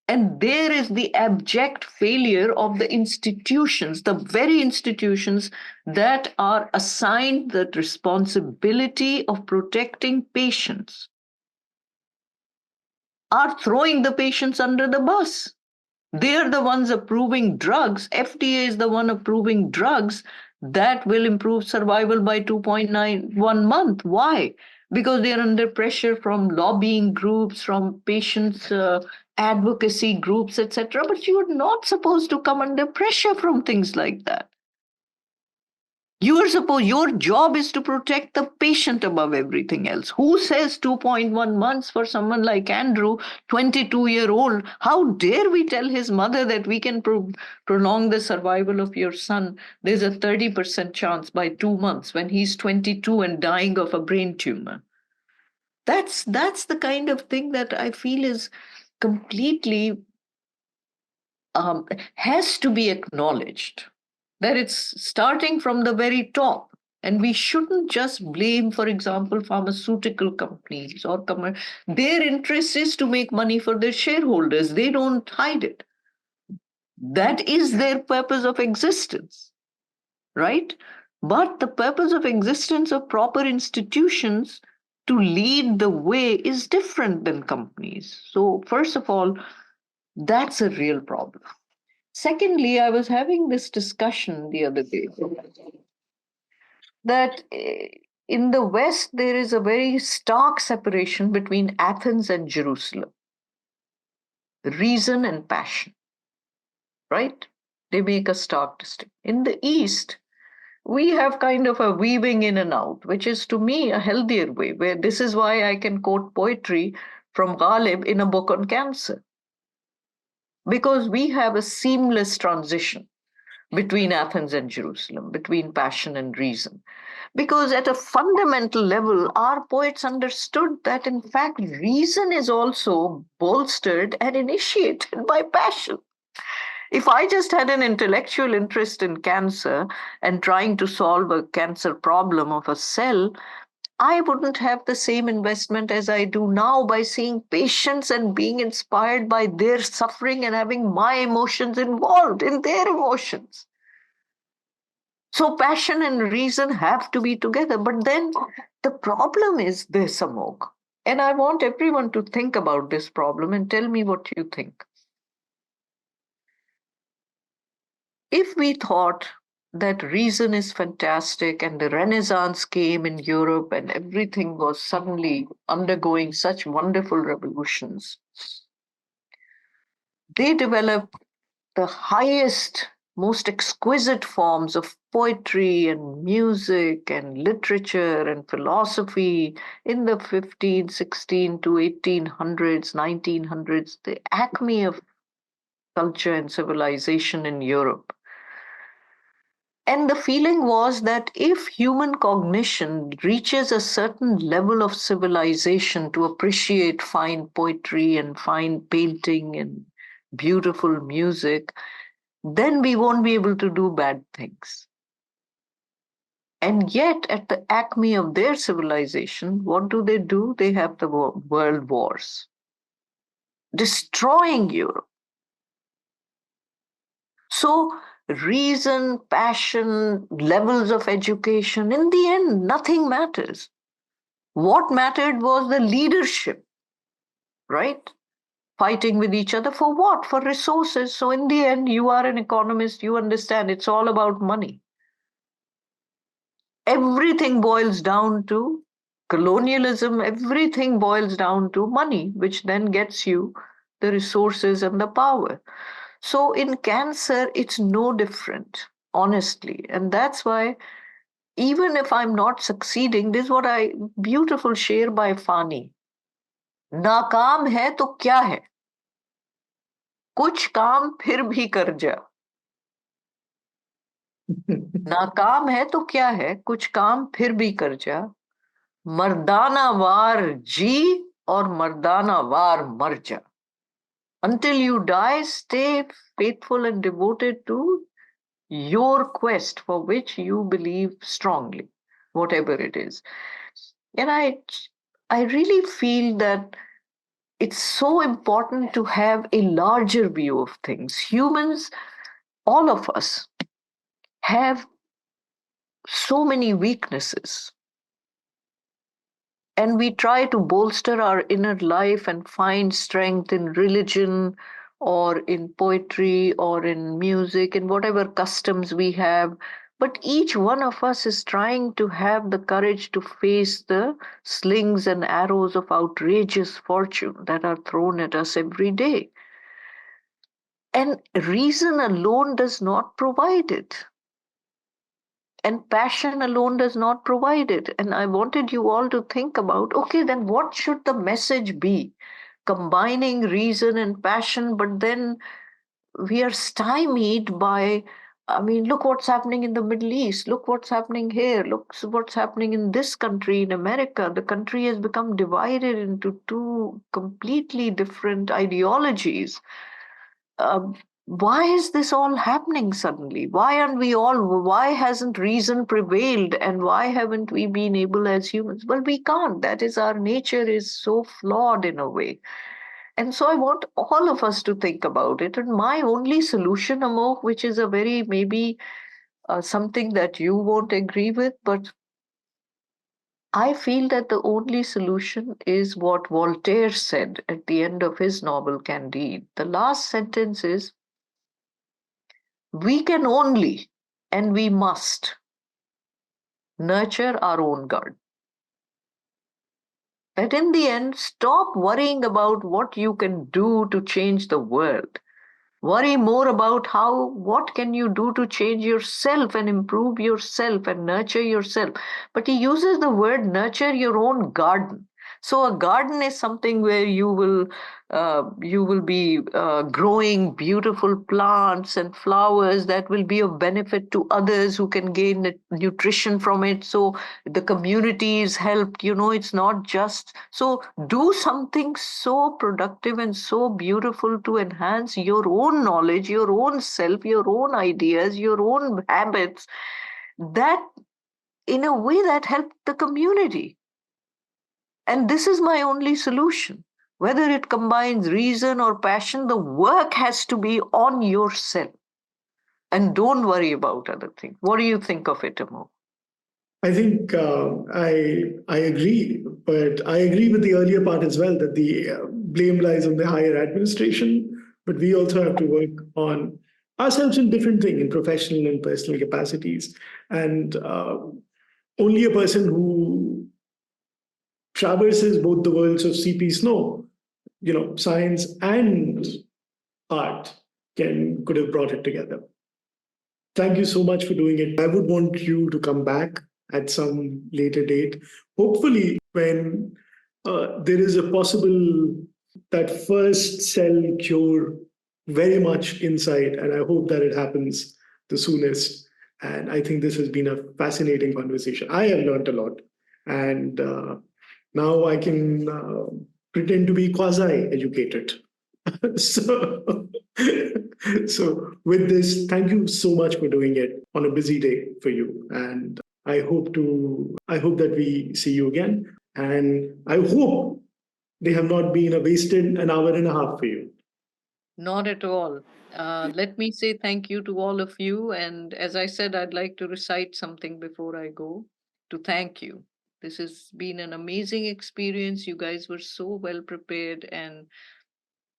And there is the abject failure of the institutions, the very institutions that are assigned the responsibility of protecting patients, are throwing the patients under the bus. They are the ones approving drugs. FDA is the one approving drugs that will improve survival by 2.91 month. Why? Because they are under pressure from lobbying groups, from patients' advocacy groups, etc. But you are not supposed to come under pressure from things like that. Your job is to protect the patient above everything else. Who says 2.1 months for someone like Andrew, 22-year-old? How dare we tell his mother that we can prolong the survival of your son? There's a 30% chance by 2 months when he's 22 and dying of a brain tumor. That's the kind of thing that I feel is completely has to be acknowledged, that it's starting from the very top. And we shouldn't just blame, for example, pharmaceutical companies or their interest is to make money for their shareholders. They don't hide it. That is their purpose of existence, right? But the purpose of existence of proper institutions to lead the way is different than companies. So, first of all, that's a real problem. Secondly, I was having this discussion the other day that in the West, there is a very stark separation between Athens and Jerusalem, reason and passion, right? They make a stark distinction. In the East, we have kind of a weaving in and out, which is to me a healthier way, where this is why I can quote poetry from Ghalib in a book on cancer. Because we have a seamless transition between Athens and Jerusalem, between passion and reason. Because at a fundamental level, our poets understood that, in fact, reason is also bolstered and initiated by passion. If I just had an intellectual interest in cancer and trying to solve a cancer problem of a cell, I wouldn't have the same investment as I do now by seeing patients and being inspired by their suffering and having my emotions involved in their emotions. So passion and reason have to be together. But then the problem is this, Amogh. And I want everyone to think about this problem and tell me what you think. If we thought that reason is fantastic and the Renaissance came in Europe and everything was suddenly undergoing such wonderful revolutions, they developed the highest, most exquisite forms of poetry and music and literature and philosophy in the 15, 16 to 1800s, 1900s, the acme of culture and civilization in Europe. And the feeling was that if human cognition reaches a certain level of civilization to appreciate fine poetry and fine painting and beautiful music, then we won't be able to do bad things. And yet, at the acme of their civilization, what do? They have the world wars, destroying Europe. So, reason, passion, levels of education, in the end, nothing matters. What mattered was the leadership, right? Fighting with each other for what? For resources. So, in the end, you are an economist, you understand it's all about money. Everything boils down to colonialism, everything boils down to money, which then gets you the resources and the power. So in cancer, it's no different, honestly. And that's why, even if I'm not succeeding, this is what beautiful sher by Fani. Naakaam hai to kya hai? कुछ काम फिर भी कर जा. नाकाम है तो क्या है, कुछ काम फिर भी कर जा. मर्दाना वार जी और मर्दाना वार मर जा. Until you die, stay faithful and devoted to your quest for which you believe strongly, whatever it is. And I really feel that it's so important to have a larger view of things. Humans, all of us, have so many weaknesses. And we try to bolster our inner life and find strength in religion or in poetry or in music and whatever customs we have. But each one of us is trying to have the courage to face the slings and arrows of outrageous fortune that are thrown at us every day. And reason alone does not provide it. And passion alone does not provide it. And I wanted you all to think about, okay, then what should the message be? Combining reason and passion, but then we are stymied by, I mean, look what's happening in the Middle East. Look what's happening here. Look what's happening in this country, in America. The country has become divided into two completely different ideologies. Why is this all happening suddenly? Why hasn't reason prevailed, and why haven't we been able as humans? Well, we can't. That is, our nature is so flawed in a way. And so I want all of us to think about it. And my only solution, Amogh, which is a very maybe something that you won't agree with, but I feel that the only solution is what Voltaire said at the end of his novel Candide. The last sentence is, we can only and we must nurture our own garden. That in the end, stop worrying about what you can do to change the world. Worry more about what can you do to change yourself and improve yourself and nurture yourself. But he uses the word nurture your own garden. So a garden is something where you will be growing beautiful plants and flowers that will be of benefit to others who can gain nutrition from it. So the community is helped. It's not just so. Do something so productive and so beautiful to enhance your own knowledge, your own self, your own ideas, your own habits. That, in a way, that help the community. And this is my only solution. Whether it combines reason or passion, the work has to be on yourself. And don't worry about other things. What do you think of it, Amogh? I think I agree, but I agree with the earlier part as well that the blame lies on the higher administration. But we also have to work on ourselves in different things, in professional and personal capacities. And only a person who traverses both the worlds of CP Snow, science and art, could have brought it together. Thank you so much for doing it. I would want you to come back at some later date, hopefully when there is a possible that first cell cure very much in sight, and I hope that it happens the soonest. And I think this has been a fascinating conversation. I have learned a lot, and now I can pretend to be quasi-educated. so, so with this, thank you so much for doing it on a busy day for you. And I hope that we see you again. And I hope they have not been a wasted an hour and a half for you. Not at all. Let me say thank you to all of you. And as I said, I'd like to recite something before I go to thank you. This has been an amazing experience. You guys were so well prepared, and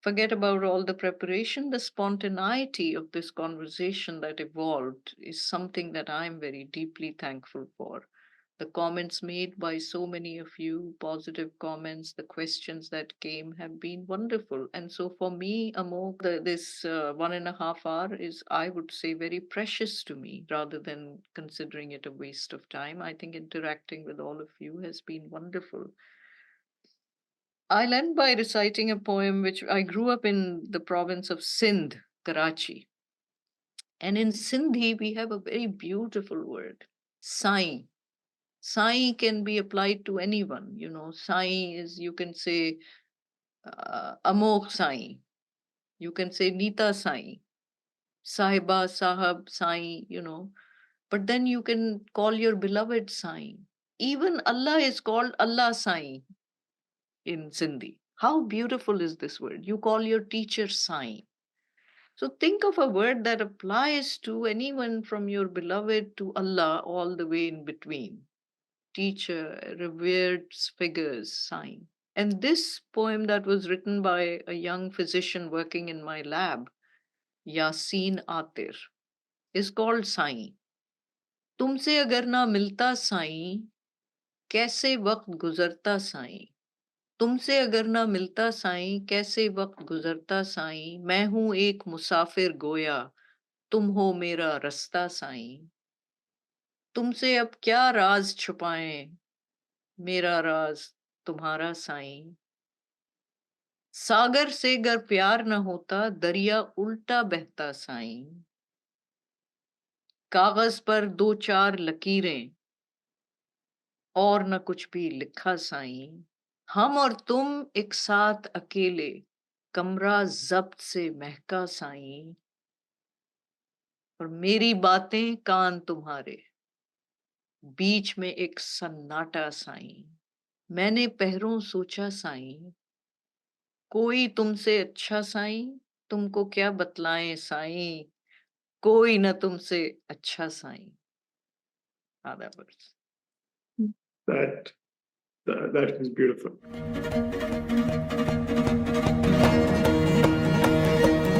forget about all the preparation. The spontaneity of this conversation that evolved is something that I'm very deeply thankful for. The comments made by so many of you, positive comments, the questions that came have been wonderful. And so for me, Amogh, this 1.5 hour is, I would say, very precious to me rather than considering it a waste of time. I think interacting with all of you has been wonderful. I'll end by reciting a poem which I grew up in the province of Sindh, Karachi. And in Sindhi, we have a very beautiful word, Sai. Sai can be applied to anyone. Sai is, you can say, Amogh Sai. You can say Nita Sai, Sahiba, Sahab, Sai. But then you can call your beloved Sai. Even Allah is called Allah Sai in Sindhi. How beautiful is this word? You call your teacher Sai. So think of a word that applies to anyone from your beloved to Allah all the way in between. Teacher, revered figures, Sai. And this poem that was written by a young physician working in my lab, Yasin Atir, is called Sai. तुमसे अगर ना मिलता साईं कैसे वक्त गुजरता साईं तुमसे अगर ना मिलता साईं कैसे वक्त गुजरता साईं मैं हूं एक मुसाफिर गोया तुम हो मेरा रास्ता साईं तुमसे अब क्या राज छुपाएं मेरा राज तुम्हारा साईं सागर से अगर प्यार न होता दरिया उल्टा बहता साईं कागज पर दो चार लकीरें और न कुछ भी लिखा साईं हम और तुम एक साथ अकेले कमरा जब्त से महका साईं और मेरी बातें कान तुम्हारे बीच में एक सन्नाटा साईं मैंने पहरों सोचा साईं कोई तुमसे अच्छा साईं तुमको क्या बतलाएं साईं कोई न तुमसे अच्छा Sai That that was beautiful.